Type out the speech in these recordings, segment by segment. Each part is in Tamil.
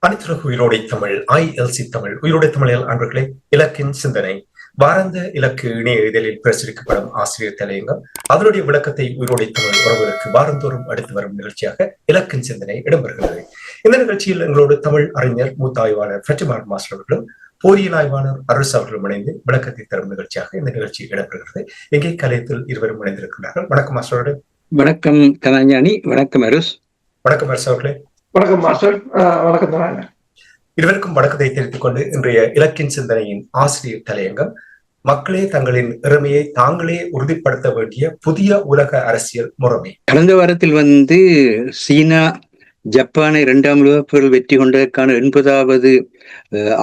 அனைத்துலக உயிரோடை தமிழ் ILC தமிழ் உயிரோடை தமிழில் அன்பர்களே, இலக்கின் சிந்தனை வாராந்த இலக்கு இணைய இதழில் பிரசுரிக்கப்படும் ஆசிரியர் தலையங்கம் அதனுடைய விளக்கத்தை உயிரோடை தமிழ் உறவுகளுக்கு வாரந்தோறும் அடுத்து வரும் நிகழ்ச்சியாக இலக்கின் சிந்தனை இடம்பெறுகிறது. இந்த நிகழ்ச்சியில் எங்களோடு தமிழ் அறிஞர் மூத்த ஆய்வாளர் ஃபெட்டிமார் மாஸ்டர் அவர்களும் போரியல் ஆய்வாளர் அரசு அவர்களும் இணைந்து விளக்கத்தை தரும் நிகழ்ச்சியாக இந்த நிகழ்ச்சி இடம்பெறுகிறது. எங்கே கலையத்தில் இருவரும் இணைந்திருக்கிறார்கள். வணக்கம் மாஸ்டரோடு. வணக்கம் கலாஞானி. வணக்கம் அரசு. வணக்கம் அரசு அவர்களே. வணக்கம் மாஸ்டர். வணக்கம். இருவருக்கும் வணக்கத்தை தெரிவித்துக் கொண்டு இன்றைய இலக்கின் சிந்தனையின் ஆசிரியர் தலையங்கம் மக்களே தங்களின் இறமையை தாங்களே உறுதிப்படுத்த வேண்டிய புதிய உலக அரசியல் முறைமை. கடந்த வாரத்தில் சீனா ஜப்பானை 2ஆம் உலகப் போரில் வெற்றி கொண்டதற்கான 80வது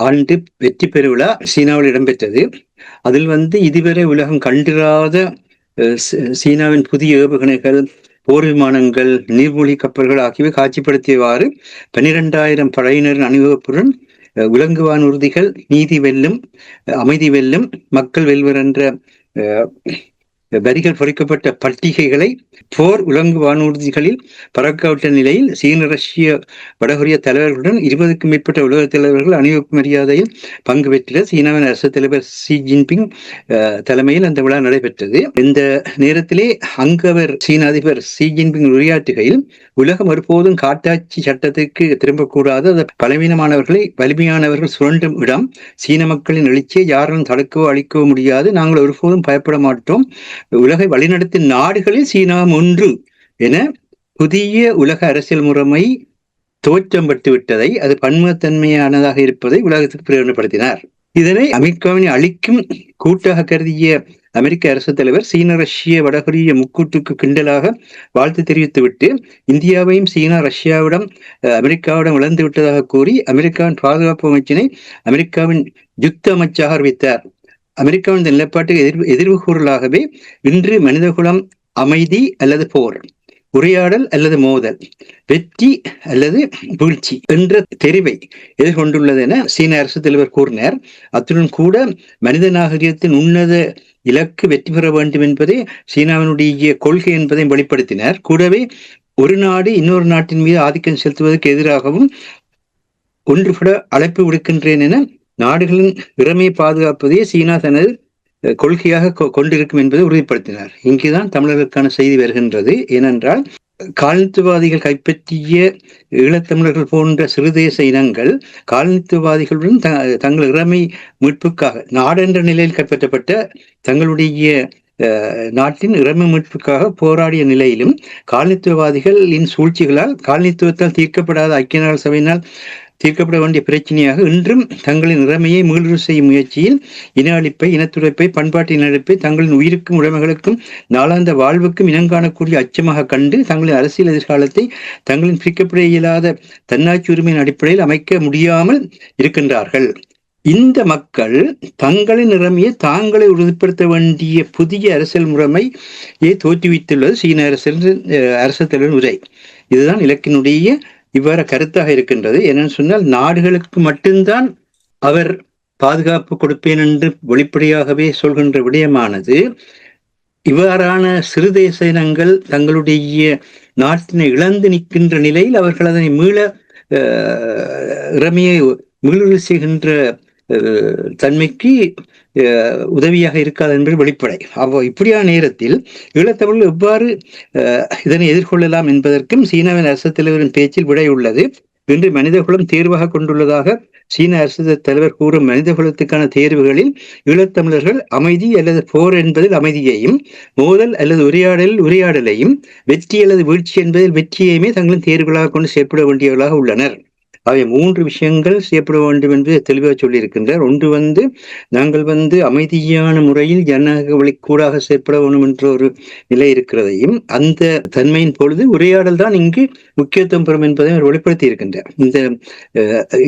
ஆண்டு வெற்றி பெருவிழா சீனாவில் இடம்பெற்றது. அதில் இதுவரை உலகம் கண்டிராத சீனாவின் புதிய ஏவுகணைகள், போர் விமானங்கள், நீர்மூழ்கி கப்பல்கள் ஆகியவை காட்சிப்படுத்தியவாறு 12,000 படையினரின் அணிவகுப்புடன் உலங்கு வானூர்திகள் நீதி வெல்லும், அமைதி வெல்லும், மக்கள் வெல்வர் என்ற வரிகள் பொறிக்கப்பட்ட பட்டிகைகளை போர் உலங்கு வானூர்திகளில் பறக்கவிட்ட நிலையில் சீன, ரஷ்ய, வடகொரிய தலைவர்களுடன் 20க்கும் மேற்பட்ட உலக தலைவர்கள் அணிவகுப்பு மரியாதையில் பங்கு பெற்ற சீனாவின் அரசு தலைவர் ஷி ஜின்பிங் தலைமையில் அந்த விழா நடைபெற்றது. இந்த நேரத்திலே அங்கவர் சீன அதிபர் ஷி ஜின்பிங் உரையாற்றுகையில், உலகம் ஒருபோதும் காட்டாட்சி சட்டத்திற்கு திரும்பக்கூடாது, அது பலவீனமானவர்களை வலிமையானவர்கள் சுரண்டும் இடம், சீன மக்களின் எழுச்சியை யாரும் தடுக்கவோ அழிக்கவோ முடியாது, நாங்கள் ஒருபோதும் பயப்பட மாட்டோம், உலகை வழிநடத்தும் நாடுகளில் சீனா ஒன்று என புதிய உலக அரசியல் முறைமை தோற்றம் பெற்று விட்டதை, அது பன்முகத்தன்மையானதாக இருப்பதை உலகத்துக்கு பிரகடனப்படுத்தினார். இதனை அமெரிக்காவினை அழிக்கும் கூட்டாக கருதிய அமெரிக்க அரசு தலைவர் சீன, ரஷ்ய, வடகொரிய முக்கூட்டுக்கு கிண்டலாக வாழ்த்து தெரிவித்துவிட்டு இந்தியாவையும் சீனா ரஷ்யாவிடம் அமெரிக்காவிடம் இழந்து விட்டதாக கூறி அமெரிக்காவின் பாதுகாப்பு அமைச்சினை அமெரிக்காவின் யுத்த அமைச்சாக அறிவித்தார். அமெரிக்காவின் நிலைப்பாட்டுக்கு எதிர்வு கூறலாகவே இன்று மனிதகுலம் அமைதி அல்லது போர், உரையாடல் அல்லது மோதல், வெற்றி அல்லது வீழ்ச்சி என்ற தெரிவை எதிர்கொண்டுள்ளது என சீன அரசு தலைவர் கூறினார். அத்துடன் கூட மனித நாகரிகத்தின் உன்னத இலக்கு வெற்றி பெற வேண்டும் என்பதே சீனாவினுடைய கொள்கை என்பதை வெளிப்படுத்தினார். கூடவே ஒரு நாடு இன்னொரு நாட்டின் மீது ஆதிக்கம் செலுத்துவதற்கு எதிராகவும் ஒன்றுபட அழைப்பு விடுக்கின்றேன் என நாடுகளின் இறமையை பாதுகாப்பதே சீனா தனது கொள்கையாக கொண்டிருக்கும் என்பதை உறுதிப்படுத்தினார். இங்குதான் தமிழர்களுக்கான செய்தி வருகின்றது. ஏனென்றால் காலனித்துவவாதிகள் கைப்பற்றிய ஈழத்தமிழர்கள் போன்ற சிறுதேச இனங்கள் காலனித்துவவாதிகளுடன் தங்கள் இறமை மீட்புக்காக நாடென்ற நிலையில் கைப்பற்றப்பட்ட தங்களுடைய நாட்டின் இறமை மீட்புக்காக போராடிய நிலையிலும் காலனித்துவவாதிகளின் சூழ்ச்சிகளால் காலனித்துவத்தால் தீர்க்கப்படாத ஐக்கிய நாடு சபையினால் தீர்க்கப்பட வேண்டிய பிரச்சனையாக இன்றும் தங்களின் இறமையை மீளுறு செய்யும் முயற்சியில் இன அழிப்பை, இனத்துடைப்பை, பண்பாட்டின் அழிப்பை தங்களின் உயிருக்கும் உடைமைகளுக்கும் நாளாந்த வாழ்வுக்கும் இனங்காணக்கூடிய அச்சமாக கண்டு தங்களின் அரசியல் எதிர்காலத்தை தங்களின் பிரிக்கப்பட இயலாத தன்னாட்சி உரிமையின் அடிப்படையில் அமைக்க முடியாமல் இருக்கின்றார்கள். இந்த மக்கள் தங்களின் நிலைமையை தாங்களை உறுதிப்படுத்த வேண்டிய புதிய அரசியல் முறைமையை தோற்றுவித்துள்ளது சீன அரசு தலைவர் உரை. இதுதான் இலக்கினுடைய இவ்வாறு கருத்தாக இருக்கின்றது. என்னன்னு சொன்னால், நாடுகளுக்கு மட்டும்தான் அவர் பாதுகாப்பு கொடுப்பேன் என்று வெளிப்படையாகவே சொல்கின்ற விடயமானது இவ்வாறான சிறு தேச இனங்கள் தங்களுடைய நாட்டினை இழந்து நிற்கின்ற நிலையில் அவர்கள் அதனை இறமையை மீளுறு செய்கின்ற தன்மைக்கு உதவியாக இருக்காது என்பது வெளிப்படை. இப்படியான நேரத்தில் ஈழத்தமிழர்கள் எவ்வாறு இதனை எதிர்கொள்ளலாம் என்பதற்கும் சீனாவின் அரசு தலைவரின் பேச்சில் விடை உள்ளது. இன்று மனிதகுலம் தேர்வாக கொண்டுள்ளதாக சீன அரசு தலைவர் கூறும் மனிதகுலத்துக்கான தேர்வுகளில் ஈழத்தமிழர்கள் அமைதி அல்லது போர் என்பதில் அமைதியையும், மோதல் அல்லது உரையாடலையும், வெற்றி அல்லது வீழ்ச்சி என்பதில் வெற்றியையுமே தங்களின் தேர்வுகளாக கொண்டு செயற்பட வேண்டியவர்களாக உள்ளனர். அவை 3 விஷயங்கள் செய்யப்பட வேண்டும் என்று தெளிவாக சொல்லியிருக்கின்றார். ஒன்று நாங்கள் அமைதியான முறையில் ஜனநாயக வழிக்கூடாக செயற்பட வேண்டும் என்ற ஒரு நிலை இருக்கிறதையும், அந்த தன்மையின் பொழுது உரையாடல் தான் இங்கு முக்கியத்துவம் பெறும் என்பதை அவர் வெளிப்படுத்தி இருக்கின்றார்.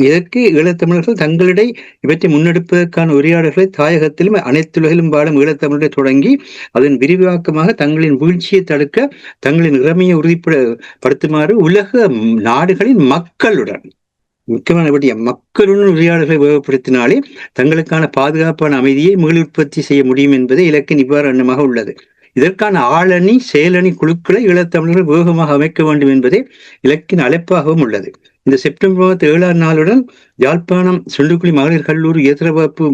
இதற்கு ஈழத்தமிழர்கள் தங்களிடையே இவற்றை முன்னெடுப்பதற்கான உரையாடல்களை தாயகத்திலும் அனைத்துலகிலும் வாழும் ஈழத்தமிழரை தொடங்கி அதன் விரிவாக்கமாக தங்களின் வீழ்ச்சியை தடுக்க தங்களின் இறமையை உறுதிப்படுத்துமாறு உலக நாடுகளின் மக்களுடன், முக்கியமான விடயம், மக்களுடன் உரையாடல்களை உபயோகப்படுத்தினாலே தங்களுக்கான பாதுகாப்பான அமைதியை மீளுற்பத்தி செய்ய முடியும் என்பதை இலக்கின் இவ்வாறு எண்ணமாக உள்ளது. இதற்கான ஆளணி செயலணி குழுக்களை ஈழத்தமிழர்கள் வேகமாக அமைக்க வேண்டும் என்பதே இலக்கின் அழைப்பாகவும் உள்ளது. இந்த செப்டம்பர் 7ஆம் நாளுடன் யாழ்ப்பாணம் சுண்டுக்குழி மகளிர் கல்லூரி எதிர்வகுப்பு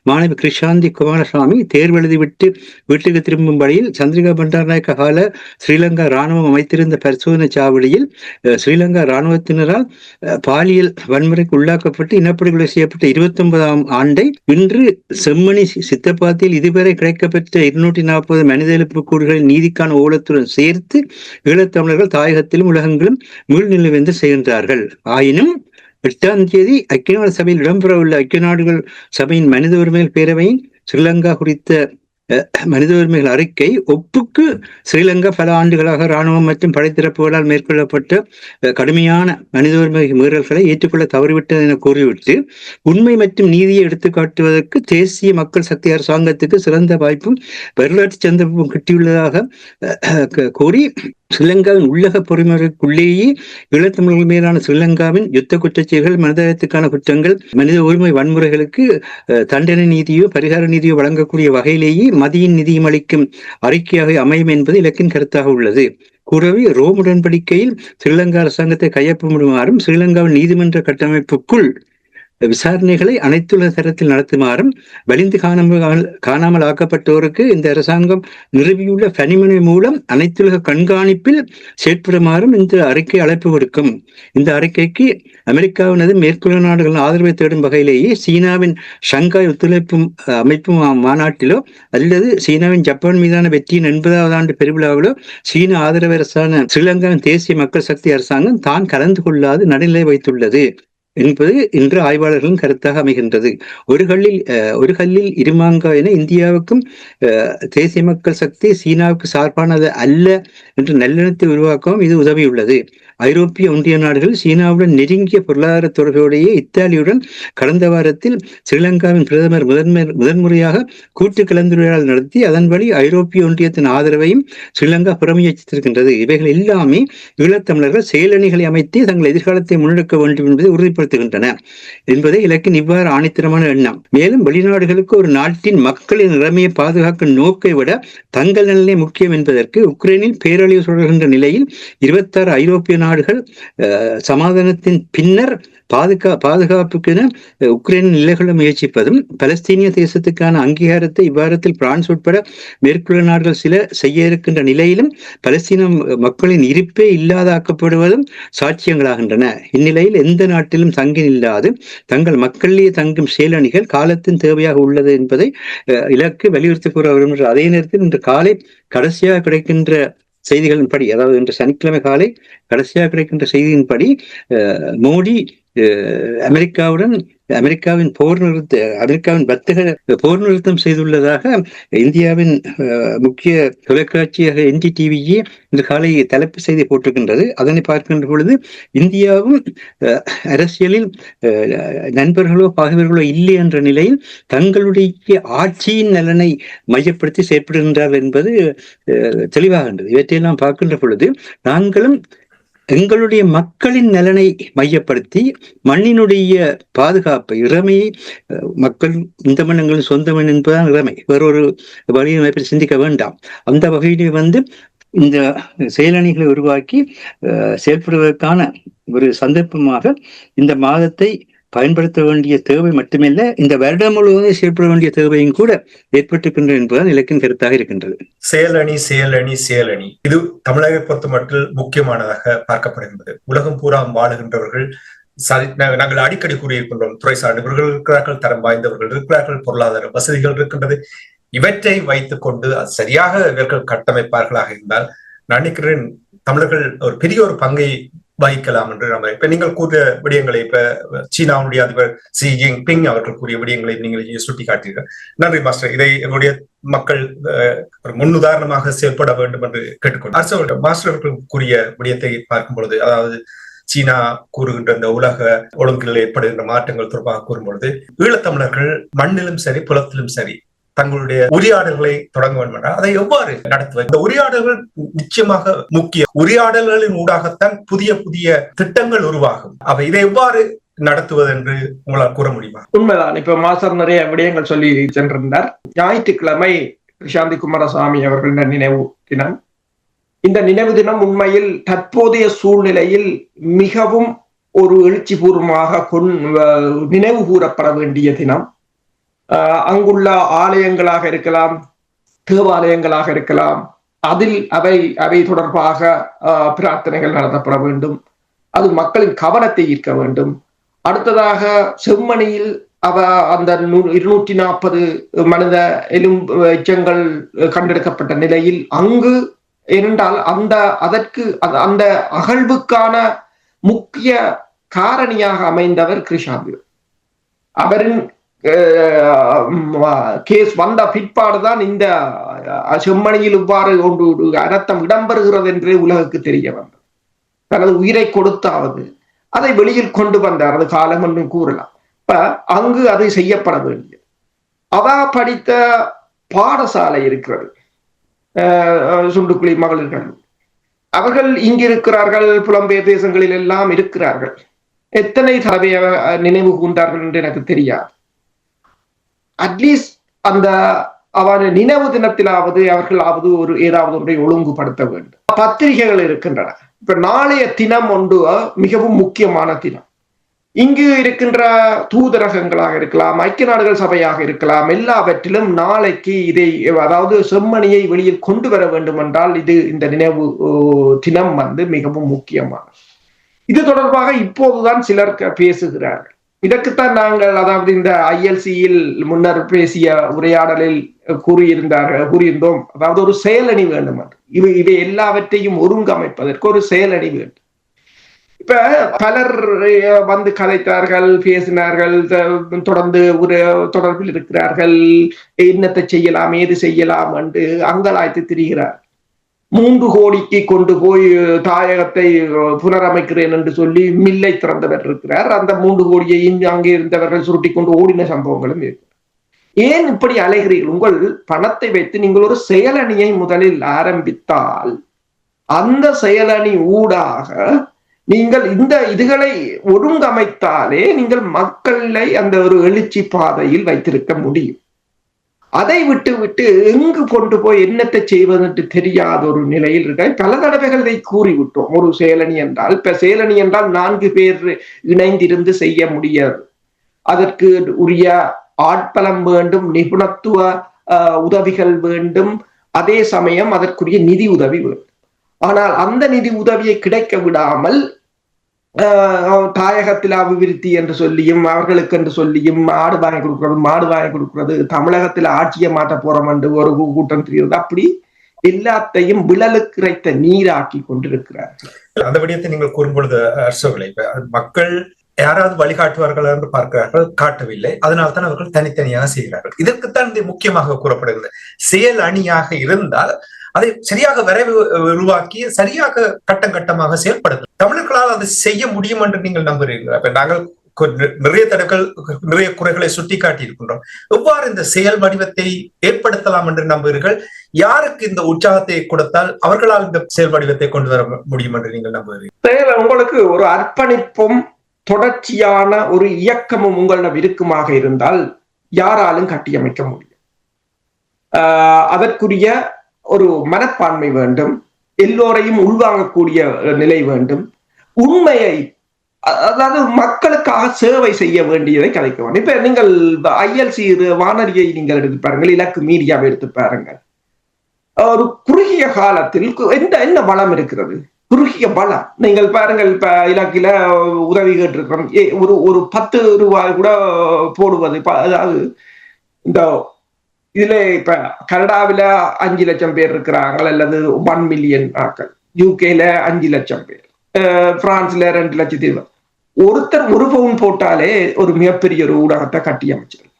மாணவி கிருஷாந்தி குமாரசாமி தேர்வு எழுதிவிட்டு வீட்டுக்கு திரும்பும் வழியில் சந்திரிகா பண்டாரநாயக்க கால ஸ்ரீலங்கா இராணுவம் அமைத்திருந்த பரிசோதனை சாவடியில் ஸ்ரீலங்கா இராணுவத்தினரால் பாலியல் வன்முறைக்கு உள்ளாக்கப்பட்டு இனப்படுகொலை செய்யப்பட்ட 29ஆம் ஆண்டை இன்று செம்மணி சித்தப்பாத்தில் இதுவரை கிடைக்கப்பெற்ற 240 மனித எலும்புக்கூடுகளின் நீதிக்கான ஓலத்துடன் சேர்த்து ஈழத்தமிழர்கள் தாயகத்திலும் உலகங்களும் மீள்நிலைவேந்து செய்கின்றார்கள். ஆயினும் 8ஆம் தேதி ஐக்கிய நாடு சபையில் இடம்பெறவுள்ள ஐக்கிய நாடுகள் சபையின் மனித உரிமைகள் பேரவையின் ஸ்ரீலங்கா குறித்த மனித உரிமைகள் அறிக்கை ஒப்புக்கு ஸ்ரீலங்கா பல ஆண்டுகளாக இராணுவம் மற்றும் படைத்தரப்புகளால் மேற்கொள்ளப்பட்ட கடுமையான மனித உரிமை மீறல்களை ஏற்றுக்கொள்ள தவறிவிட்டது என கூறிவிட்டு உண்மை மற்றும் நீதியை எடுத்துக்காட்டுவதற்கு தேசிய மக்கள் சக்தி அரசாங்கத்துக்கு சிறந்த வாய்ப்பும் வரலாற்று சந்தர்ப்பம் கிட்டியுள்ளதாக கூறி ஸ்ரீலங்காவின் உள்ளக பொறிமுறைக்குள்ளேயே ஈழத்தமிழர்கள் மீதான ஸ்ரீலங்காவின் யுத்த குற்றச்செயல்கள் மனிதத்துக்கான குற்றங்கள் மனித உரிமை வன்முறைகளுக்கு தண்டனை நீதியோ பரிகார நீதியோ வழங்கக்கூடிய வகையிலேயே மதியின் நிதியும் அளிக்கும் அறிக்கையாக அமையும் என்பது இலக்கின் கருத்தாக உள்ளது. கூடவே ரோம் உடன்படிக்கையில் ஸ்ரீலங்கா அரசாங்கத்தை கையொப்பமிடுமாறும் ஸ்ரீலங்காவின் நீதிமன்ற கட்டமைப்புக்குள் விசாரணைகளை அனைத்துலக தரத்தில் நடத்துமாறும் வலிந்து காணாமல் ஆக்கப்பட்டோருக்கு இந்த அரசாங்கம் நிறுவியுள்ள பணிமனை மூலம் அனைத்துலக கண்காணிப்பில் செயற்படுமாறும் இந்த அறிக்கை அழைப்பு விடுக்கும். இந்த அறிக்கைக்கு அமெரிக்காவினது மேற்குலக நாடுகளின் ஆதரவை தேடும் வகையிலேயே சீனாவின் ஷங்காய் ஒத்துழைப்பு அமைப்பு மாநாட்டிலோ அல்லது சீனாவின் ஜப்பான் மீதான வெற்றியின் 80வது ஆண்டு பெருவிழாவிலோ சீன ஆதரவு அரசான ஸ்ரீலங்காவின் தேசிய மக்கள் சக்தி அரசாங்கம் தான் கலந்து கொள்ளாது நடுநிலை வைத்துள்ளது என்பது இன்று ஆய்வாளர்களின் கருத்தாக அமைகின்றது. ஒரு கல்லில் இருமாங்கா என இந்தியாவுக்கும் தேசிய மக்கள் சக்தி சீனாவுக்கு சார்பானது அல்ல என்ற நல்லெண்ணத்தை உருவாக்கவும் இது உதவியுள்ளது. ஐரோப்பிய ஒன்றிய நாடுகள் சீனாவுடன் நெருங்கிய பொருளாதார தொடர்புடைய இத்தாலியுடன் கடந்த வாரத்தில் ஸ்ரீலங்காவின் பிரதமர் முதன்முறையாக கூட்டு கலந்துரையாடல் நடத்தி அதன் வழி ஐரோப்பிய ஒன்றியத்தின் ஆதரவையும் ஸ்ரீலங்கா புறமுயற்சித்திருக்கின்றது. இவைகள் எல்லாமே ஈழத்தமிழர்கள் செயலணிகளை அமைத்து தங்கள் எதிர்காலத்தை முன்னெடுக்க வேண்டும் என்பதை உறுதிப்படுத்துகின்றன என்பதை இலக்கின் இவ்வாறு ஆணித்தரமான எண்ணம். மேலும் வெளிநாடுகளுக்கு ஒரு நாட்டின் மக்களின் நிலைமையை பாதுகாக்கும் நோக்கை விட தங்கள் நிலையை முக்கியம் என்பதற்கு உக்ரைனில் பேரழிவு தொடர்கின்ற நிலையில் 26 ஐரோப்பிய நாடுகள் சமாதானத்தின் பின்னர் பாதுகாப்புக்கென உக்ரைனின் நிலைகளை முயற்சிப்பதும் பலஸ்தீனிய தேசத்துக்கான அங்கீகாரத்தை இவ்வாரத்தில் பிரான்ஸ் உட்பட மேற்குள்ள நாடுகள் சில செய்ய இருக்கின்ற நிலையிலும் பலஸ்தீன மக்களின் இருப்பே இல்லாதாக்கப்படுவதும் சாட்சியங்களாகின்றன. இந்நிலையில் எந்த நாட்டிலும் தங்கி நில்லாது தங்கள் மக்களிலேயே தங்கும் செயலணிகள் காலத்தின் தேவையாக உள்ளது என்பதை இலக்கு வலியுறுத்தி கூற விரும்புகிற அதே நேரத்தில் இன்று காலை கடைசியாக கிடைக்கின்ற செய்திகளின்படி, அதாவது இன்று சனிக்கிழமை காலை கடைசியாக கிடைக்கின்ற செய்தியின்படி மோடி அமெரிக்காவின் வர்த்தக போர் நிறுத்தம் செய்துள்ளதாக இந்தியாவின் முக்கிய தொலைக்காட்சியாக NDTVயே இன்று காலை தலைப்பு செய்தி போட்டிருக்கின்றது. அதனை பார்க்கின்ற பொழுது இந்தியாவும் அரசியலில் நண்பர்களோ பகைவர்களோ இல்லை என்ற நிலையில் தங்களுடைய ஆட்சியின் நலனை மையப்படுத்தி செயற்படுகின்றார்கள் என்பது தெளிவாகின்றது. இவற்றையெல்லாம் பார்க்கின்ற பொழுது நாங்களும் எங்களுடைய மக்களின் நலனை மையப்படுத்தி மண்ணினுடைய பாதுகாப்பை இறைமையை மக்கள் இந்த மண்ணங்களின் சொந்த மண் என்பதுதான் இறைமை, வேறொரு வழியை சிந்திக்க வேண்டாம். அந்த வகையிலே இந்த செயலணிகளை உருவாக்கி செயல்படுவதற்கான ஒரு சந்தர்ப்பமாக இந்த மாதத்தை பயன்படுத்த வேண்டிய தேவை மட்டுமல்ல, இந்த வருடம் முழுவதும் செயல்பட வேண்டிய தேவையும் கூட ஏற்பட்டிருக்கின்றது என்பதுதான் இலக்கின் கருத்தாக இருக்கின்றது. செயலணி இது தமிழகை பொறுத்த மட்டும் முக்கியமானதாக பார்க்கப்படுகின்றது. உலகம் பூரா வாழுகின்றவர்கள் நாங்கள் அடிக்கடி கூறியிருக்கின்றோம், துறை சார்ந்தவர்கள் இருக்கிறார்கள், தரம் வாய்ந்தவர்கள் இருக்கிறார்கள், பொருளாதார வசதிகள் இருக்கின்றது. இவற்றை வைத்துக் கொண்டு சரியாக இவர்கள் கட்டமைப்பார்களாக இருந்தால் நான் நினைக்கிறேன் தமிழர்கள் ஒரு பெரிய ஒரு பங்கை வகிக்கலாம் என்று நம்ம இப்ப நீங்கள் கூறிய விடயங்களை இப்ப சீனாவுடைய அதிபர் ஷி ஜின்பிங் அவர்கள் கூறிய விடயங்களை நீங்கள் சுட்டி காட்டீர்கள். நன்றி மாஸ்டர். இதை என்னுடைய மக்கள் முன்னுதாரணமாக செயல்பட வேண்டும் என்று கேட்டுக்கொண்டு அரசு மாஸ்டர் அவர்கள் கூறிய விடயத்தை பார்க்கும் பொழுது, அதாவது சீனா கூறுகின்ற இந்த உலக ஒழுங்கில் ஏற்படுகின்ற மாற்றங்கள் தொடர்பாக கூறும்பொழுது ஈழத்தமிழர்கள் மண்ணிலும் சரி புலத்திலும் சரி தங்களுடைய உரையாடல்களை தொடங்க வேண்டும் என்றால் அதை எவ்வாறு நடத்துவது? இந்த உரையாடல்கள் நிச்சயமாக முக்கிய உரையாடல்களின் ஊடாகத்தான் புதிய புதிய திட்டங்கள் உருவாகும். அவை இதை எவ்வாறு நடத்துவது என்று உங்களால் கூற முடியுமா? உண்மைதான். இப்ப மாஸ்டர் நிறைய விடயங்கள் சொல்லி சென்றிருந்தார். ஞாயிற்றுக்கிழமை கிருஷாந்தி குமாரசாமி அவர்களின் நினைவு தினம். இந்த நினைவு தினம் உண்மையில் தற்போதைய சூழ்நிலையில் மிகவும் ஒரு எழுச்சி பூர்வமாக நினைவு கூறப்பட வேண்டிய தினம். அங்குள்ள ஆலயங்களாக இருக்கலாம், தேவாலயங்களாக இருக்கலாம், அதில் அவை தொடர்பாக பிரார்த்தனைகள் நடத்தப்பட வேண்டும். அது மக்களின் கவனத்தை ஈர்க்க வேண்டும். அடுத்ததாக செம்மணியில் அந்த 240 மனித எச்சங்கள் கண்டெடுக்கப்பட்ட நிலையில் அங்கு ஏனென்றால் அந்த அகழ்வுக்கான முக்கிய காரணியாக அமைந்தவர் கிருஷாந்தி. அவரின் கேஸ் வந்த பிற்பாடுதான் இந்த செம்மணியில் இவ்வாறு ஒன்று அனர்த்தம் இடம்பெறுகிறது என்றே உலகுக்கு தெரிய வந்தது. தனது உயிரை கொடுத்தாவது அதை வெளியில் கொண்டு வந்தார். அது காலம் என்றும் கூறலாம். இப்ப அங்கு அது செய்யப்பட வேண்டியது. அவா படித்த பாடசாலை இருக்கிறது, சுண்டுக்குழி மகளிர்கள். அவர்கள் இங்கிருக்கிறார்கள், புலம்பெயர் தேசங்களில் எல்லாம் இருக்கிறார்கள். எத்தனை தடவை நினைவு கூர்ந்தார்கள் என்று எனக்கு தெரியாது. அட்லீஸ்ட் அந்த அவன் நினைவு தினத்திலாவது அவர்களாவது ஏதாவது ஒன்றை ஒழுங்குபடுத்த வேண்டும். பத்திரிகைகள் இருக்கின்றன. இப்ப நாளைய தினம் ஒன்று மிகவும் முக்கியமான தினம். இங்கு இருக்கின்ற தூதரகங்களாக இருக்கலாம், ஐக்கிய நாடுகள் சபையாக இருக்கலாம், எல்லாவற்றிலும் நாளைக்கு இதை அதாவது செம்மணியை வெளியில் கொண்டு வர வேண்டும் என்றால் இந்த நினைவு தினம் மிகவும் முக்கியமானது. இது தொடர்பாக இப்போதுதான் சிலர் பேசுகிறார்கள். இதற்குத்தான் நாங்கள் அதாவது இந்த ILCயில் முன்னர் பேசிய உரையாடலில் கூறியிருந்தோம். அதாவது ஒரு செயலணி வேண்டும் என்று. இவை எல்லாவற்றையும் ஒருங்கமைப்பதற்கு ஒரு செயலணி வேண்டும். இப்ப பலர் வந்து கதைத்தார்கள், பேசினார்கள், தொடர்ந்து ஒரு தொடர்பில் இருக்கிறார்கள். என்னத்தை செய்யலாம், ஏது செய்யலாம் என்று அங்கலாய்த்து திரிகிறார். 3 கோடிக்கு கொண்டு போய் தாயகத்தை புனரமைக்கிறேன் என்று சொல்லி மில்லை திறந்தவர் இருக்கிறார். அந்த 3 கோடியையும் அங்கே இருந்தவர்கள் சுருட்டி கொண்டு ஓடின சம்பவங்களும் இருக்கு. ஏன் இப்படி அலைகிறீர்கள்? உங்கள் பணத்தை வைத்து நீங்கள் ஒரு செயலணியை முதலில் ஆரம்பித்தால் அந்த செயலணி ஊடாக நீங்கள் இதுகளை ஒருங்கமைத்தாலே நீங்கள் மக்களை அந்த ஒரு எழுச்சி பாதையில் வைத்திருக்க முடியும். அதை விட்டு எங்கு கொண்டு போய் என்னத்தை செய்வதென்று தெரியாத ஒரு நிலையில் இருக்க பல தடவைகள் இதை கூறிவிட்டோம். ஒரு செயலணி என்றால், இப்ப செயலணி என்றால் 4 பேர் இணைந்திருந்து செய்ய முடியாது. அதற்கு உரிய ஆட்பலம் வேண்டும், நிபுணத்துவ உதவிகள் வேண்டும், அதே சமயம் அதற்குரிய நிதி உதவி வேண்டும். ஆனால் அந்த நிதி உதவியை கிடைக்க விடாமல் தாயகத்தில் அபிவிருத்தி என்று சொல்லியும் அவர்களுக்கு என்று சொல்லியும் மாடு வாங்கி கொடுக்கிறது, தமிழகத்தில் ஆட்சியை மாற்ற போறோம் என்று ஒரு கூட்டம் தெரிகிறது. அப்படி எல்லாத்தையும் விழலுக்கு இறைத்த நீராக்கி கொண்டிருக்கிறார்கள். அந்த விடயத்தை நீங்கள் கூறும்பொழுது அரசுகளை மக்கள் யாராவது வழிகாட்டுவார்கள் என்று பார்க்கிறார்கள், காட்டவில்லை. அதனால்தான் அவர்கள் தனித்தனியாக செய்கிறார்கள். இதற்குத்தான் இது முக்கியமாக கூறப்படுகிறது. செயல் அணியாக இருந்தால் அதை சரியாக உருவாக்கி சரியாக கட்டம் கட்டமாக செயல்படுத்த தமிழர்களால் அதை செய்ய முடியும் என்று நீங்கள் நம்புகிறீர்கள். அப்ப நாங்கள் நிறைய குறைகளை சுட்டி காட்டி இருக்கின்றோம். எவ்வாறு இந்த செயல் வடிவத்தை ஏற்படுத்தலாம் என்று நம்புகிறீர்கள்? யாருக்கு இந்த உற்சாகத்தை கொடுத்தால் அவர்களால் இந்த செயல் வடிவத்தை கொண்டு வர முடியும் என்று நீங்கள் நம்புகிறீர்கள்? உங்களுக்கு ஒரு அர்ப்பணிப்பும் தொடர்ச்சியான ஒரு இயக்கமும் உங்களிடம் இருக்குமாக இருந்தால் யாராலும் கட்டியமைக்க முடியும். அதற்குரிய ஒரு மனப்பான்மை வேண்டும், எல்லோரையும் உள்வாங்கக்கூடிய நிலை வேண்டும், உண்மையை அதாவது மக்களுக்காக சேவை செய்ய வேண்டியதை கலைக்க வேண்டும். இப்ப நீங்கள் ILC வானொலியை நீங்கள் எடுத்து பாருங்கள், இலக்கு மீடியாவை எடுத்து பாருங்கள். ஒரு குறுகிய காலத்தில் என்ன வளம் இருக்கிறது? குறுகிய பலம். நீங்கள் பாருங்கள், இப்ப இலக்கில உதவி கேட்டிருக்கிறோம், ஒரு 10 ரூபாய் கூட போடுவது. அதாவது இந்த இதுல இப்ப கனடாவில 5 லட்சம் பேர் இருக்கிறாங்க, அல்லது 1 மில்லியன் ஆக்கள், UK 5 லட்சம் பேர், பிரான்ஸ்ல 2 லட்சத்தி ஒருத்தர் 1 பவுன் போட்டாலே ஒரு மிகப்பெரிய ஒரு ஊடகத்தை கட்டி அமைச்சிருக்கோம்.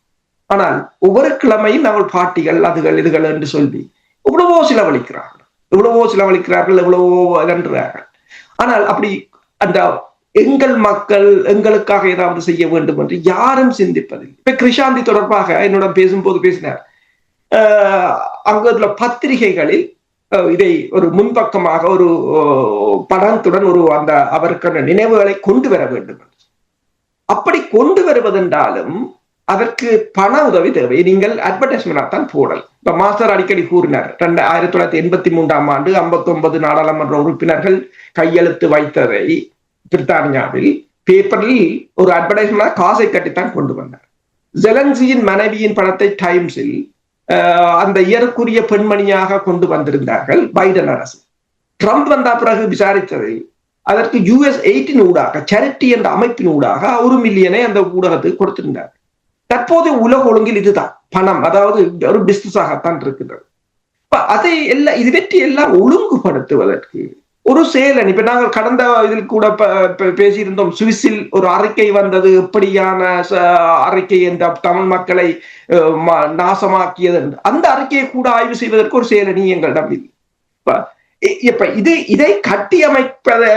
ஆனால் ஒவ்வொரு கிழமையும் நாங்கள் பாட்டிகள் அதுகள் இதுகள் என்று சொல்லி எவ்வளவோ செலவழிக்கிறார்கள், எவ்வளவோ இதன்றார்கள். ஆனால் அப்படி அந்த எங்கள் மக்கள் எங்களுக்காக ஏதாவது செய்ய வேண்டும் என்று யாரும் சிந்திப்பதில்லை. இப்ப கிருஷாந்தி தொடர்பாக என்னோட பேசும்போது பேசினார். அங்குள்ள பத்திரிகைகளில் இதை ஒரு முன்பக்கமாக ஒரு படத்துடன் ஒரு அந்த அவருக்கான நினைவுகளை கொண்டு வர வேண்டும். அப்படி கொண்டு வருவதென்றாலும் அதற்கு பண உதவி தேவை. நீங்கள் அட்வர்டைஸ்மெண்டா தான் போடல். இப்ப மாஸ்டர் அடிக்கடி கூறினார், 1983ஆம் ஆண்டு 59 நாடாளுமன்ற உறுப்பினர்கள் கையெழுத்து வைத்ததை பிரித்தானியாவில் பேப்பரில் ஒரு அட்வர்டைஸ்மெண்ட் காசை கட்டித்தான் கொண்டு வந்தார். ஜெலன்சியின் மனைவியின் படத்தை டைம்ஸில் அந்த இயற்குரிய பெண்மணியாக கொண்டு வந்திருந்தார்கள் பைடன் அரசு. ட்ரம்ப் வந்த பிறகு விசாரித்ததில் அதற்கு US8 ஊடாக சேரிட்டி என்ற அமைப்பின் ஊடாக 1 மில்லியனை அந்த ஊடகத்துக்கு கொடுத்திருந்தார். தற்போது உலக ஒழுங்கில் இதுதான் பணம், அதாவது ஒரு பிசினஸாகத்தான் இருக்கிறது. அதை எல்லாம் இது வெற்றி எல்லாம் ஒழுங்குபடுத்துவதற்கு ஒரு செயலணி. இப்ப நாங்கள் கடந்த இதில் கூட பேசியிருந்தோம், சுவிஸில் ஒரு அறிக்கை வந்தது, எப்படியான அறிக்கை என்ற தமிழ் மக்களை நாசமாக்கியது என்று. அந்த அறிக்கையை கூட ஆய்வு செய்வதற்கு ஒரு செயலணி எங்களிடம் இல்லை. இப்ப இதை கட்டி அமைப்பதை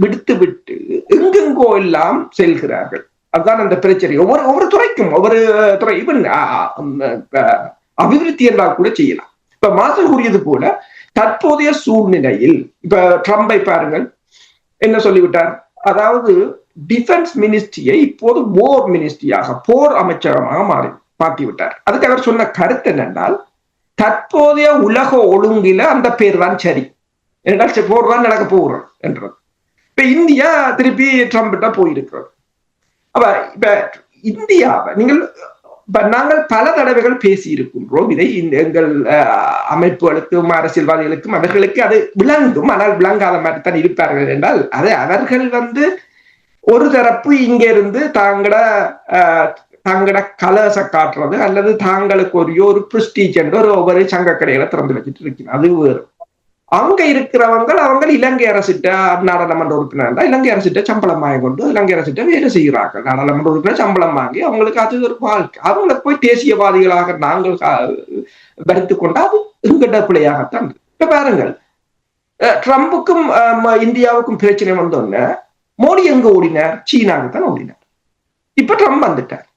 விடுத்து விட்டு எங்கெங்கோ எல்லாம் செல்கிறார்கள். அதுதான் அந்த பிரச்சனை. ஒவ்வொரு துறைக்கும் ஒவ்வொரு துறை இவன் அபிவிருத்தி என்றால் கூட செய்யலாம். இப்ப மாசல் கூறியது போல தற்போதைய சூழ்நிலையில் இப்ப ட்ரம்பை பாருங்கள், என்ன சொல்லிவிட்டார், அதாவது டிஃபென்ஸ் மினிஸ்ட்ரியை இப்போது போர் மினிஸ்ட்ரியாக, போர் அமைச்சகமாக மாற்றிவிட்டார். அதுக்கு அவர் சொன்ன கருத்து என்னென்றால், தற்போதைய உலக ஒழுங்கில அந்த பேர் தான் சரி, என்றால் போர் தான் நடக்க போகிறோம் என்றது. இப்ப இந்தியா திருப்பி ட்ரம்ப்கிட்ட போயிருக்கிறது. அப்ப இப்ப இந்தியாவை நாங்கள் பல தடவைகள் பேசி இருக்கின்றோம். இதை எங்கள் அமைப்புகளுக்கும் அரசியல்வாதிகளுக்கும் அவர்களுக்கு அது விளங்கும், ஆனால் விளங்காத மாதிரி தான் இருப்பார்கள். என்றால் அதை அவர்கள் ஒரு தரப்பு இங்க இருந்து தாங்களோட கலச காட்டுறது, அல்லது தாங்களுக்கு ஒரு பிரிஸ்டீஜ் என்று ஒவ்வொரு சங்க கடையில திறந்து வச்சுட்டு இருக்கிறார். அது வேறு. அங்க இருக்கிறவங்க அவங்க இலங்கை அரசிட்ட நாடாளுமன்ற உறுப்பினர் இலங்கை அரசிட்ட சம்பளம் வாங்கி கொண்டு இலங்கை அரசிட்ட வேலை செய்கிறார்கள். நாடாளுமன்ற உறுப்பினர் சம்பளம் வாங்கி அவங்களுக்கு அது ஒரு வாழ்க்கை. அவங்களுக்கு போய் தேசியவாதிகளாக நாங்கள் வருத்து கொண்டா அது எங்கட பிள்ளையாகத்தான். இப்ப பாருங்கள், ட்ரம்புக்கும் இந்தியாவுக்கும் பிரச்சனை வந்தோன்னு மோடி எங்க ஓடினார்? சீனாவுக்கு தான் ஓடினார். இப்ப ட்ரம்ப் வந்துட்டார்.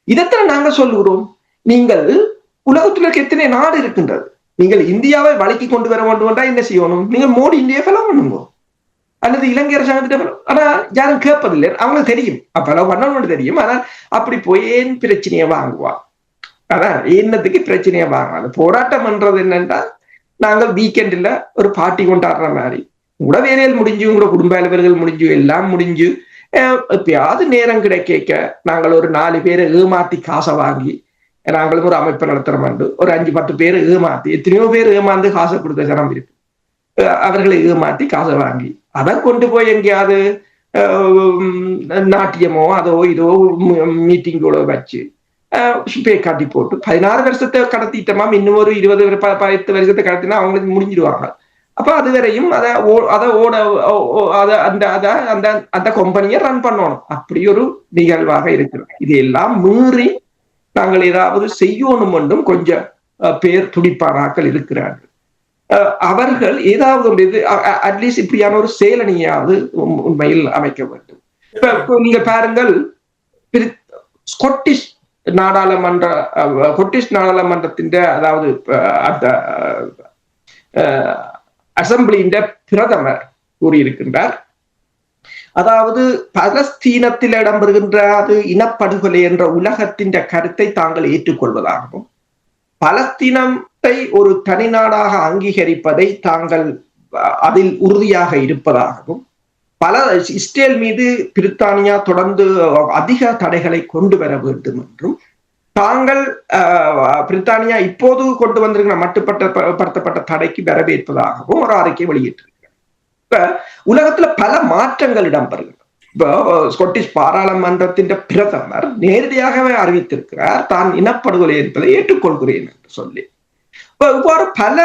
இதைத்தான் நாங்க சொல்லுகிறோம். நீங்கள் உலகத்துல இருக்க எத்தனை நாடு இருக்கின்றது, நீங்கள் இந்தியாவை வழக்கி கொண்டு வர வேண்டும் என்றால் என்ன செய்யணும்? நீங்கள் மோடி இந்தியா ஃபெலோ பண்ணுங்க, அல்லது இலங்கை அரசாங்கத்திட்ட. ஆனா யாரும் கேட்பதில்லை, அவங்களுக்கு தெரியும் அப்பெல்லாம் பண்ணணும்னு தெரியும். ஆனால் அப்படி போய் ஏன் பிரச்சனையை வாங்குவான்? அதான் என்னத்துக்கு பிரச்சனையை வாங்குவாங்க. போராட்டம் பண்றது என்னன்னா, நாங்கள் வீக்கெண்டில் ஒரு பார்ட்டி கொண்டாடுற மாதிரி, உங்களோட வேலையில் முடிஞ்சு, உங்களோட குடும்ப அலுவலர்கள் முடிஞ்சு, எல்லாம் முடிஞ்சு, எப்பயாவது நேரம் கிடைக்க நாங்கள் ஒரு 4 பேரை ஏமாத்தி காசை வாங்கி, நாங்களும் ஒரு அமைப்பை நடத்துறோம், ஒரு 5-10 பேர் ஏமாத்தி, எத்தனையோ பேர் ஏமாந்து காசை கொடுத்த ஜனம் இருக்கு, அவர்களை ஏமாத்தி காசை வாங்கி அதை கொண்டு போய் எங்கேயாவது நாட்டியமோ அதோ இதோ மீட்டிங்கோட வச்சு காட்டி போட்டு 16 வருஷத்தை கடத்திட்டோமா, இன்னும் ஒரு 20-10 வருஷத்தை கடத்தினா அவங்களுக்கு முடிஞ்சிடுவாங்க. அப்ப அது வரையும் அந்த கம்பெனியை ரன் பண்ணணும். அப்படி ஒரு நிகழ்வாக இருக்கிறது. இதையெல்லாம் மீறி நாங்கள் ஏதாவது செய்யணும் என்றும் கொஞ்சம் பேர் துடிப்பானாக்கள் இருக்கிறார்கள். அவர்கள் ஏதாவது அட்லீஸ்ட் இப்படியான ஒரு செயலணியாவது உண்மையில் அமைக்க வேண்டும். இப்ப நீங்க பாருங்கள், ஸ்காட்டிஷ் நாடாளுமன்றத்தின் அதாவது அந்த அசம்பிளியின் பிரதமர் கூறியிருக்கின்றார், அதாவது பலஸ்தீனத்தில் இடம்பெறுகின்ற அது இனப்படுகொலை என்ற உலகத்தின் கருத்தை தாங்கள் ஏற்றுக்கொள்வதாகவும், பலஸ்தீனத்தை ஒரு தனிநாடாக அங்கீகரிப்பதை தாங்கள் அதில் உறுதியாக இருப்பதாகவும், இஸ்ரேல் மீது பிரித்தானியா தொடர்ந்து அதிக தடைகளை கொண்டு வர வேண்டும் என்றும், தாங்கள் பிரித்தானியா இப்போது கொண்டு வந்திருக்கிற மட்டுப்படுத்தப்பட்ட தடைக்கு வரவேற்பதாகவும் ஒரு அறிக்கை வெளியிட்டிருக்கிறார். இப்ப உலகத்துல பல மாற்றங்கள் இடம்பெறுகிறது. இப்போ ஸ்காட்டிஷ் பாராளுமன்றத்தின் பிரதமர் நேரடியாகவே அறிவித்திருக்கிறார், தான் இனப்படுகொலை என்பதை ஏற்றுக்கொள்கிறேன் என்று சொல்லி. இவ்வாறு பல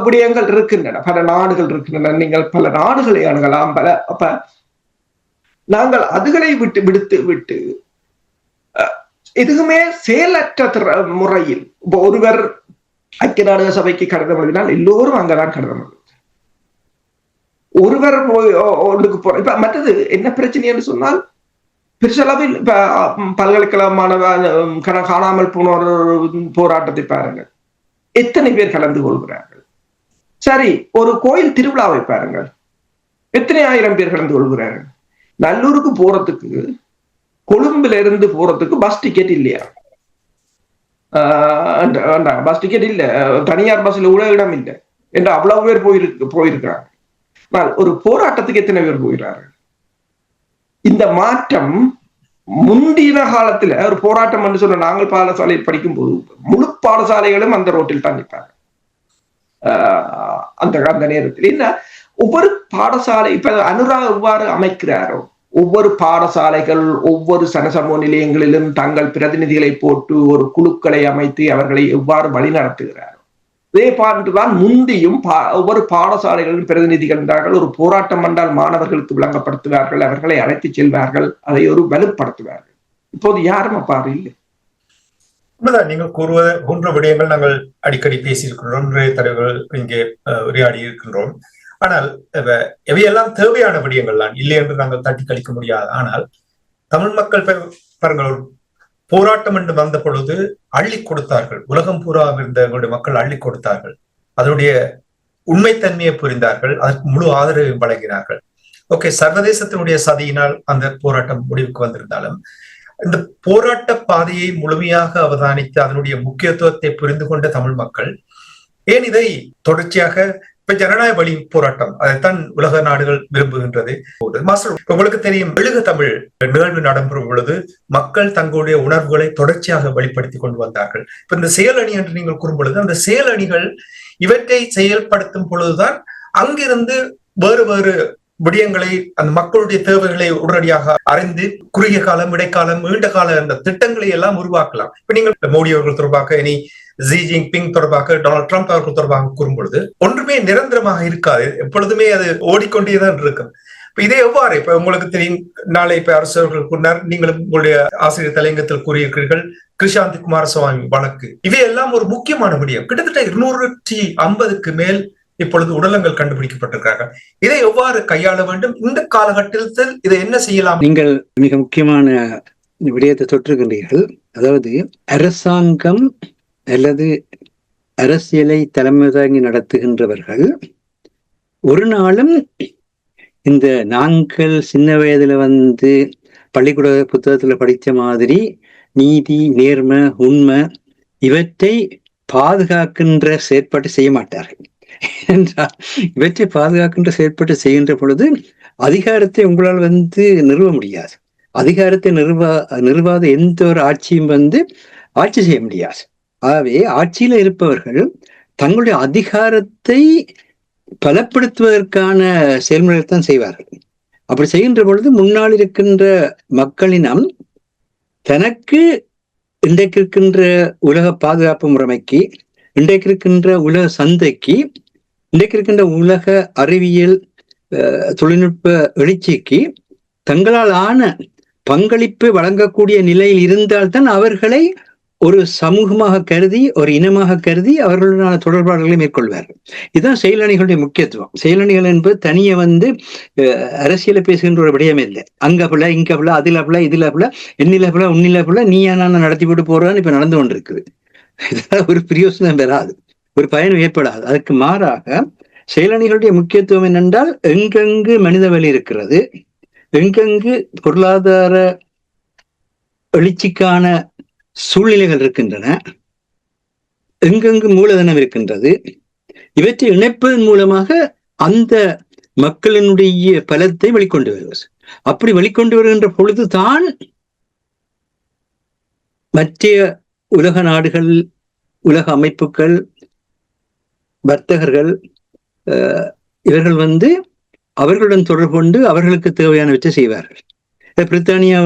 விடயங்கள் இருக்கின்றன, பல நாடுகள் இருக்கின்றன. நீங்கள் பல நாடுகளை அணுகலாம். அப்ப நாங்கள் அதுகளை விட்டு எதுவுமே செயலற்ற முறையில், இப்போ ஒருவர் ஐக்கிய நாடுகள் சபைக்கு கடிதம் எழுதினால் எல்லோரும் அங்கதான் கடிதம் எழுது, ஒருவர் ஒன்றுக்கு போற. இப்ப மற்றது என்ன பிரச்சனை என்று சொன்னால், பெருசளவில் இப்ப பல்கலைக்கழகமான காணாமல் போனோர் போராட்டத்தை பாருங்கள், எத்தனை பேர் கலந்து கொள்கிறார்கள். சரி, ஒரு கோயில் திருவிழாவை பாருங்கள், எத்தனை ஆயிரம் பேர் கலந்து கொள்கிறார்கள். நல்லூருக்கு போறதுக்கு, கொழும்புல இருந்து போறதுக்கு பஸ் டிக்கெட் இல்லையா? பஸ் டிக்கெட் இல்ல, தனியார் பஸ்ல கூட இடம் இல்லை என்று அவ்வளவு பேர் போயிருக்கிறாங்க. ஒரு போராட்டத்துக்கு எத்தனை பேர் போகிறார்கள்? இந்த மாற்றம் முந்தின காலத்துல ஒரு போராட்டம் என்று சொன்ன நாங்கள் பாடசாலையில் படிக்கும் போது முழு பாடசாலைகளும் அந்த ரோட்டில் தான் நிற்பாங்க. அந்த நேரத்தில் என்ன ஒவ்வொரு பாடசாலை இப்ப அனுரா எவ்வாறு அமைக்கிறாரோ ஒவ்வொரு பாடசாலைகள் ஒவ்வொரு சமூக நிலையங்களிலும் தங்கள் பிரதிநிதிகளை போட்டு ஒரு குழுக்களை அமைத்து அவர்களை எவ்வாறு வழிநடத்துகிறாரோ இதே பாட்டுதான் முந்தியும் ஒவ்வொரு பாடசாலைகளிலும் பிரதிநிதிகள் என்றார்கள். ஒரு போராட்டம் என்றால் மாணவர்களுக்கு விளங்கப்படுத்துவார்கள், அவர்களை அழைத்து செல்வார்கள், அதை ஒரு வலுப்படுத்துவார்கள். இப்போது யாரும் அப்பாறு இல்லை. உண்மைதான் நீங்கள் கூறுகின்ற விடயங்கள் நாங்கள் அடிக்கடி பேசியிருக்கின்றோம், நிறைய தலைவர்கள் இங்கே உரையாடி இருக்கின்றோம். ஆனால் எவையெல்லாம் தேவையான விடயங்கள் தான் இல்லை என்று நாங்கள் தட்டி கழிக்க முடியாது. ஆனால் தமிழ் மக்கள் பாருங்கள், ஒரு போராட்டம் என்று வந்த பொழுது அள்ளி கொடுத்தார்கள். உலகம் பூரா இருந்த மக்கள் அள்ளி கொடுத்தார்கள். அதனுடைய உண்மைத்தன்மையை புரிந்தார்கள், அதற்கு முழு ஆதரவை வழங்கினார்கள். ஓகே, சர்வதேசத்தினுடைய சதியினால் அந்த போராட்டம் முடிவுக்கு வந்திருந்தாலும் இந்த போராட்ட பாதையை முழுமையாக அவதானித்து அதனுடைய முக்கியத்துவத்தை புரிந்து கொண்ட தமிழ் மக்கள் ஏன் இதை தொடர்ச்சியாக இப்ப ஜனநாயக வழி போராட்டம் அதைத்தான் உலக நாடுகள் விரும்புகின்றது. உங்களுக்கு தெரியும், எழுக தமிழ் நிகழ்வு நடைபெறும் பொழுது மக்கள் தங்களுடைய உணர்வுகளை தொடர்ச்சியாக வெளிப்படுத்தி கொண்டு வந்தார்கள். இப்ப இந்த செயல் அணி என்று நீங்கள் கூறும் பொழுது அந்த செயல் அணிகள் இவற்றை செயல்படுத்தும் பொழுதுதான் அங்கிருந்து வேறு வேறு விடயங்களை அந்த மக்களுடைய தேவைகளை உடனடியாக அறிந்து குறுகிய காலம், இடைக்காலம், நீண்ட கால அந்த திட்டங்களை எல்லாம் உருவாக்கலாம். இப்ப நீங்கள் மோடி அவர்கள் தொடர்பாக, இனி ஜி ஜின்பிங் தொடர்பாக, டொனால்ட் ட்ரம்ப் அவர்கள் தொடர்பாக கூறும் பொழுது ஒன்றுமே நிரந்தரமாக இருக்காது, எப்பொழுதுமே அது ஓடிக்கொண்டேதான் இருக்கும். இப்ப இதே எவ்வாறு இப்ப உங்களுக்கு தெரியும், நாளை இப்ப அரசு அவர்கள் கூறினார், நீங்களும் உங்களுடைய ஆசிரியர் தலையங்கத்தில் கூறியிருக்கிறீர்கள் கிருஷாந்தி குமாரசுவாமி வழக்கு. இவையெல்லாம் ஒரு முக்கியமான விடயம். கிட்டத்தட்ட 250க்கு மேல் இப்பொழுது உடலங்கள் கண்டுபிடிக்கப்பட்டிருக்கிறார்கள். இதை எவ்வாறு கையாள வேண்டும், இந்த காலகட்டத்தில் இதை என்ன செய்யலாம்? நீங்கள் மிக முக்கியமான விடயத்தை தொற்றுகின்றீர்கள். அதாவது அரசாங்கம் அல்லது அரசியலை தலைமை தாங்கி நடத்துகின்றவர்கள் ஒரு நாளும் இந்த நாங்கள் சின்ன வயதுல பள்ளிக்கூட புத்தகத்துல படித்த மாதிரி நீதி, நேர்மை, உண்மை இவற்றை பாதுகாக்கின்ற செயற்பாட்டை செய்ய மாட்டார்கள். என்றால் இவற்றை பாதுகாக்கின்ற செயற்பாட்டை செய்கின்ற பொழுது அதிகாரத்தை உங்களால் நிறுவ முடியாது. அதிகாரத்தை நிறுவாத எந்த ஒரு ஆட்சியும் ஆட்சி செய்ய முடியாது. ஆகவே ஆட்சியில இருப்பவர்கள் தங்களுடைய அதிகாரத்தை பலப்படுத்துவதற்கான செயல்முறைகள் தான் செய்வார்கள். அப்படி செய்கின்ற பொழுது முன்னால் இருக்கின்ற மக்களினம் தனக்கு இன்றைக்கு இருக்கின்ற உலக பாதுகாப்பு முறைமைக்கு, இன்றைக்கு இருக்கின்ற உலக சந்தைக்கு, இன்றைக்கு இருக்கின்ற உலக அறிவியல் தொழில்நுட்ப எழுச்சிக்கு தங்களால் ஆன பங்களிப்பு வழங்கக்கூடிய நிலையில் இருந்தால்தான் அவர்களை ஒரு சமூகமாக கருதி, ஒரு இனமாக கருதி அவர்களுடனான தொடர்பாடுகளை மேற்கொள்வார்கள். இதுதான் செயலணிகளுடைய முக்கியத்துவம். செயலணிகள் என்பது தனியே அரசியலை பேசுகின்ற ஒரு விடயம் இல்லை. அங்க பிள்ளை, இங்க பிள்ளை, அதுல பிள்ளை, இதுல பிள்ளை, எண்ணில பிள்ளை, உன்னில பிள்ளை, நீயா நான் நடத்தி போட்டு போறான்னு இப்ப நடந்து கொண்டிருக்குது. இதெல்லாம் ஒரு பிரயோசனம் பெறாது, ஒரு பயனும் ஏற்படாது. அதுக்கு மாறாக செயலணிகளுடைய முக்கியத்துவம் என்னென்றால், எங்கெங்கு மனித வலி இருக்கிறது, எங்கெங்கு பொருளாதார எழுச்சிக்கான சூழ்நிலைகள் இருக்கின்றன, எங்கெங்கு மூலதனம் இருக்கின்றது, இவற்றை இணைப்பதன் மூலமாக அந்த மக்களினுடைய பலத்தை வெளிக்கொண்டு வருவது. அப்படி வெளிக்கொண்டு வருகின்ற பொழுதுதான் மற்ற உலக நாடுகள், உலக அமைப்புகள், வர்த்தகர்கள் இவர்கள் அவர்களுடன் தொடர்பு கொண்டு அவர்களுக்கு தேவையானவற்றை செய்வார்கள். பிரித்தானியா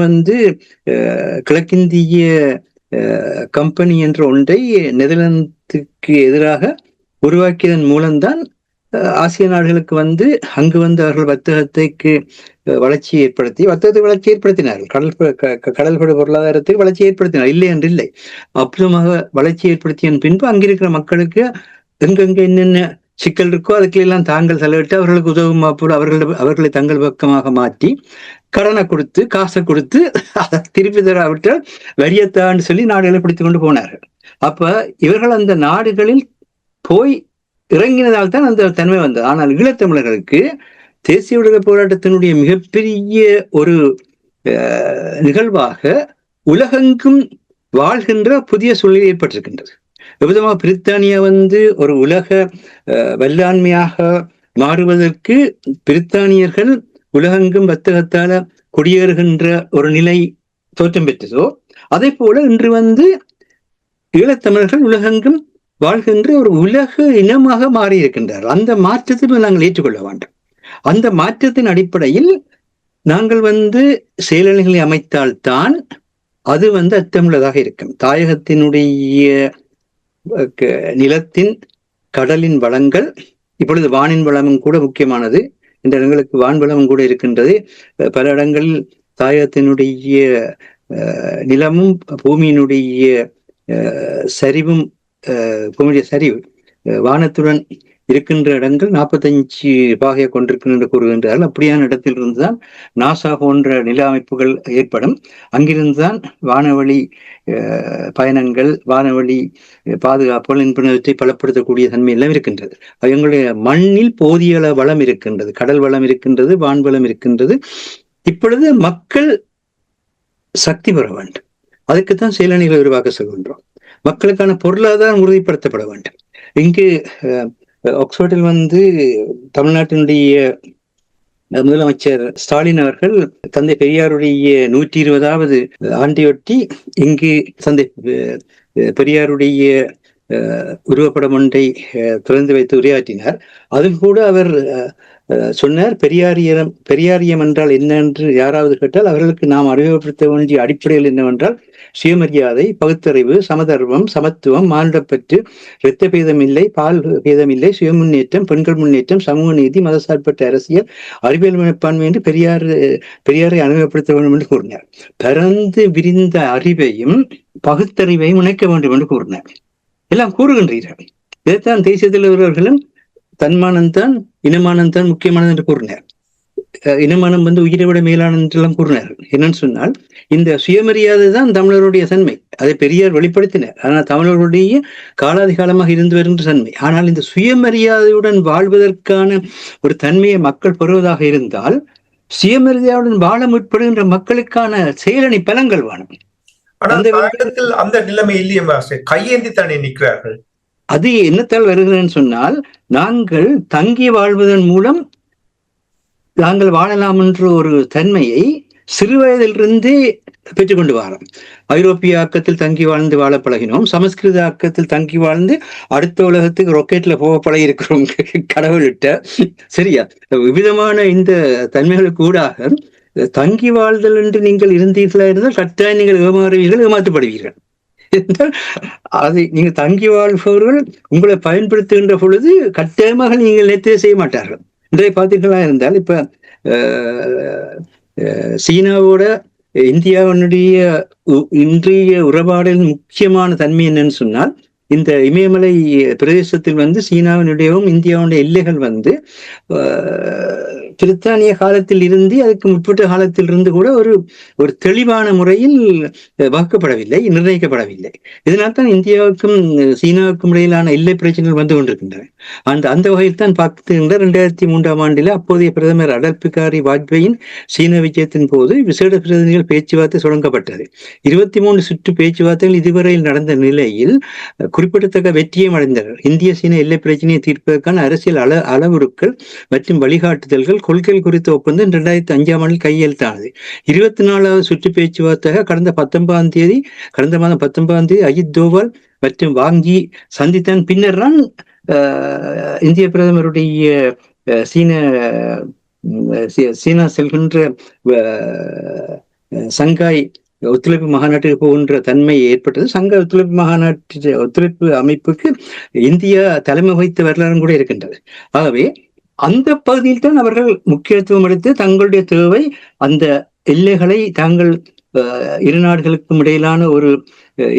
கிழக்கிந்திய கம்பெனி என்ற ஒன்றை நெதர்லாந்துக்கு எதிராக உருவாக்கியதன் மூலம்தான் ஆசிய நாடுகளுக்கு அங்கு அவர்கள் வர்த்தகத்துக்கு வளர்ச்சி ஏற்படுத்தினார்கள். கடல்பட பொருளாதாரத்துக்கு வளர்ச்சி ஏற்படுத்தினார், இல்லை என்று இல்லை. அற்புதமாக வளர்ச்சி ஏற்படுத்திய பின்பு அங்கிருக்கிற மக்களுக்கு எங்கெங்க என்னென்ன சிக்கல் இருக்கோ அதுக்கெல்லாம் தாங்கள் செலவிட்டு அவர்களுக்கு உதவும் அவர்களை தங்கள் பக்கமாக மாற்றி கடனை கொடுத்து, காசை கொடுத்து, அதை திருப்பி தராவிட்டால் வரியத்தான்னு சொல்லி நாடுகளை பிடித்து கொண்டு போனார்கள். அப்ப இவர்கள் அந்த நாடுகளில் போய் இறங்கினதால் தான் அந்த தன்மை வந்தது. ஆனால் ஈழத்தமிழர்களுக்கு தேசிய விடுதலை போராட்டத்தினுடைய மிகப்பெரிய ஒரு நிகழ்வாக உலகெங்கும் வாழ்கின்ற புதிய சூழ்நிலை ஏற்பட்டிருக்கின்றது. விதமாக பிரித்தானியா ஒரு உலக வல்லாண்மையாக மாறுவதற்கு பிரித்தானியர்கள் உலகெங்கும் வர்த்தகத்தால குடியேறுகின்ற ஒரு நிலை தோற்றம் பெற்றதோ அதே போல இன்று ஈழத்தமிழர்கள் உலகெங்கும் வாழ்கின்ற ஒரு உலக இனமாக மாறி இருக்கின்றார். அந்த மாற்றத்தை நாங்கள் ஏற்றுக்கொள்ள வேண்டும். அந்த மாற்றத்தின் அடிப்படையில் நாங்கள் செயலணிகளை அமைத்தால்தான் அது அர்த்தமுள்ளதாக இருக்கும். தாயகத்தினுடைய நிலத்தின் கடலின் வளங்கள், இப்பொழுது வானின் வளமும் கூட முக்கியமானது. இந்த இடங்களுக்கு வான் வளமும் கூட இருக்கின்றது. பல இடங்களில் தாயகத்தினுடைய நிலமும் பூமியினுடைய சரிவும், பூமியுடைய சரிவு வானத்துடன் இருக்கின்ற இடங்கள் 45 பாகையை கொண்டிருக்கின்ற என்று கூறுகின்றார்கள். அப்படியான இடத்தில் இருந்துதான் நாசா போன்ற நில அமைப்புகள் ஏற்படும். அங்கிருந்துதான் வானவழி பயணங்கள், வானவழி பாதுகாப்புகள் என்பனவற்றை பலப்படுத்தக்கூடிய தன்மை எல்லாம் இருக்கின்றது. எங்களுடைய மண்ணில் போதிய வளம் இருக்கின்றது, கடல் வளம் இருக்கின்றது, வான் வளம் இருக்கின்றது. இப்பொழுது மக்கள் சக்தி பெற வேண்டும். அதுக்குத்தான் செயலணிகளை உருவாக்க சொல்கின்றோம். மக்களுக்கான பொருளாதாரம் உறுதிப்படுத்தப்பட வேண்டும். இங்கு ஆக்ஸ்போர்டில் தமிழ்நாட்டினுடைய முதலமைச்சர் ஸ்டாலின் அவர்கள் தந்தை பெரியாருடைய 120வது ஆண்டையொட்டி இங்கு தந்தை பெரியாருடைய உருவப்படம் ஒன்றை திறந்து வைத்து உரையாற்றினார். அதில் கூட அவர் சொன்னார், பெரியாரியம் என்றால் என்ன என்று யாராவது கேட்டால் அவர்களுக்கு நாம் அறிமுகப்படுத்த வேண்டிய அடிப்படையில் என்னவென்றால் சுயமரியாதை, பகுத்தறிவு, சமதர்மம், சமத்துவம், மானுடப்பற்று, இரத்த பேதம் இல்லை, பால் பேதம் இல்லை, சுய முன்னேற்றம், பெண்கள் முன்னேற்றம், சமூக நீதி, மதசார்பற்ற அரசியல், அறிவியல் மனப்பான்மை என்று பெரியாரை அறிமுகப்படுத்த வேண்டும் என்று கூறினார். பரந்து விரிந்த அறிவையும் பகுத்தறிவையும் இணைக்க வேண்டும் என்று கூறினார். எல்லாம் கூறுகின்றீர்கள். இதைத்தான் தேசிய தலைவர்களும் தன்மானம்தான் இனமானம்தான் முக்கியமானது என்று கூறினார். இனமானம் உயிரை விட மேலானது என்றெல்லாம் கூறினார். என்னன்னு சொன்னால், இந்த சுயமரியாதை தான் தமிழருடைய தன்மை. அதை பெரியார் வெளிப்படுத்தினார். ஆனால் தமிழர்களுடைய காலாதி காலமாக இருந்து வருகின்ற தன்மை. ஆனால் இந்த சுயமரியாதையுடன் வாழ்வதற்கான ஒரு தன்மையை மக்கள் பெறுவதாக இருந்தால், சுயமரியாதையுடன் வாழ முற்படுகின்ற மக்களுக்கான செயலணி பலங்கள் வேணும். அந்த நிலைமை இல்லையே, கையேந்தி தானே நிற்கிறார்கள். அது என்னத்தால் வருகிறேன்னு சொன்னால், நாங்கள் தங்கி வாழ்வதன் மூலம் நாங்கள் வாழலாம் என்ற ஒரு தன்மையை சிறு வயதிலிருந்தே பெற்றுக்கொண்டு வரோம். ஐரோப்பிய ஆக்கத்தில் தங்கி வாழ்ந்து வாழ பழகினோம். சமஸ்கிருத ஆக்கத்தில் தங்கி வாழ்ந்து அடுத்த உலகத்துக்கு ராக்கெட்ல போக பழகி இருக்கிறோம் கடவுள்கிட்ட. சரியா? விவிதமான இந்த தன்மைகளுக்கு ஊடாக தங்கி வாழ்தல் என்று நீங்கள் இருந்தீர்களா இருந்தால் கட்டாயம் நீங்கள் ஏமாறுவீர்கள், ஏமாற்றப்படுவீர்கள். அதை நீங்கள் தங்கி வாழ்பவர்கள் உங்களை பயன்படுத்துகின்ற பொழுது கட்டாயமாக நீங்கள் நேர்த்தியை செய்ய மாட்டார்கள். இன்றைய பார்த்தீர்களா இருந்தால், இப்ப சீனாவோட இந்தியாவினுடைய இன்றைய உறவாடலின் முக்கியமான தன்மை என்னன்னு சொன்னால், இந்த இமயமலை பிரதேசத்தில் சீனாவினுடையவும் இந்தியாவுடைய எல்லைகள் பிரித்தானிய காலத்தில் இருந்து அதுக்கு முற்பட்ட காலத்தில் இருந்து கூட ஒரு தெளிவான முறையில் வகுக்கப்படவில்லை, நிர்ணயிக்கப்படவில்லை. இதனால்தான் இந்தியாவுக்கும் சீனாவுக்கும் இடையிலான எல்லை பிரச்சனைகள் வந்து கொண்டிருக்கின்றன. அந்த வகையில் தான் பார்க்கின்ற 2003ஆம் ஆண்டில் அப்போதைய பிரதமர் அடல் பிகாரி வாஜ்பாயின் சீன விஜயத்தின் போது விசேட பிரதிநிதிகள் பேச்சுவார்த்தை தொடங்கப்பட்டது. 23 சுற்று பேச்சுவார்த்தைகள் இதுவரையில் நடந்த நிலையில் குறிப்பிடத்தக்க வெற்றியும் அடைந்தனர். இந்திய சீன எல்லை பிரச்சனையை தீர்ப்பதற்கான அரசியல் அளவுருக்கள் மற்றும் வழிகாட்டுதல்கள், கொள்கைகள் குறித்த ஒப்பந்தம் 2005ஆம் ஆண்டில் கையெழுத்தானது. 24வது சுற்று பேச்சுவார்த்தையாக கடந்த மாதம் 19ஆம் தேதி அஜித் தோவல் மற்றும் வாங்கி சந்தித்தன் பின்னர் தான் இந்திய பிரதமருடைய சீனா செல்கின்ற சங்காய் ஒத்துழைப்பு மாநாட்டுக்கு போகின்ற தன்மை ஏற்பட்டது. சங்க ஒத்துழைப்பு அமைப்புக்கு இந்தியா தலைமை வகித்த வரலாறும் கூட இருக்கின்றது. ஆகவே அந்த பகுதியில் தான் அவர்கள் முக்கியத்துவம் எடுத்து தங்களுடைய தேவை, அந்த எல்லைகளை தாங்கள் இரு நாடுகளுக்கும் இடையிலான ஒரு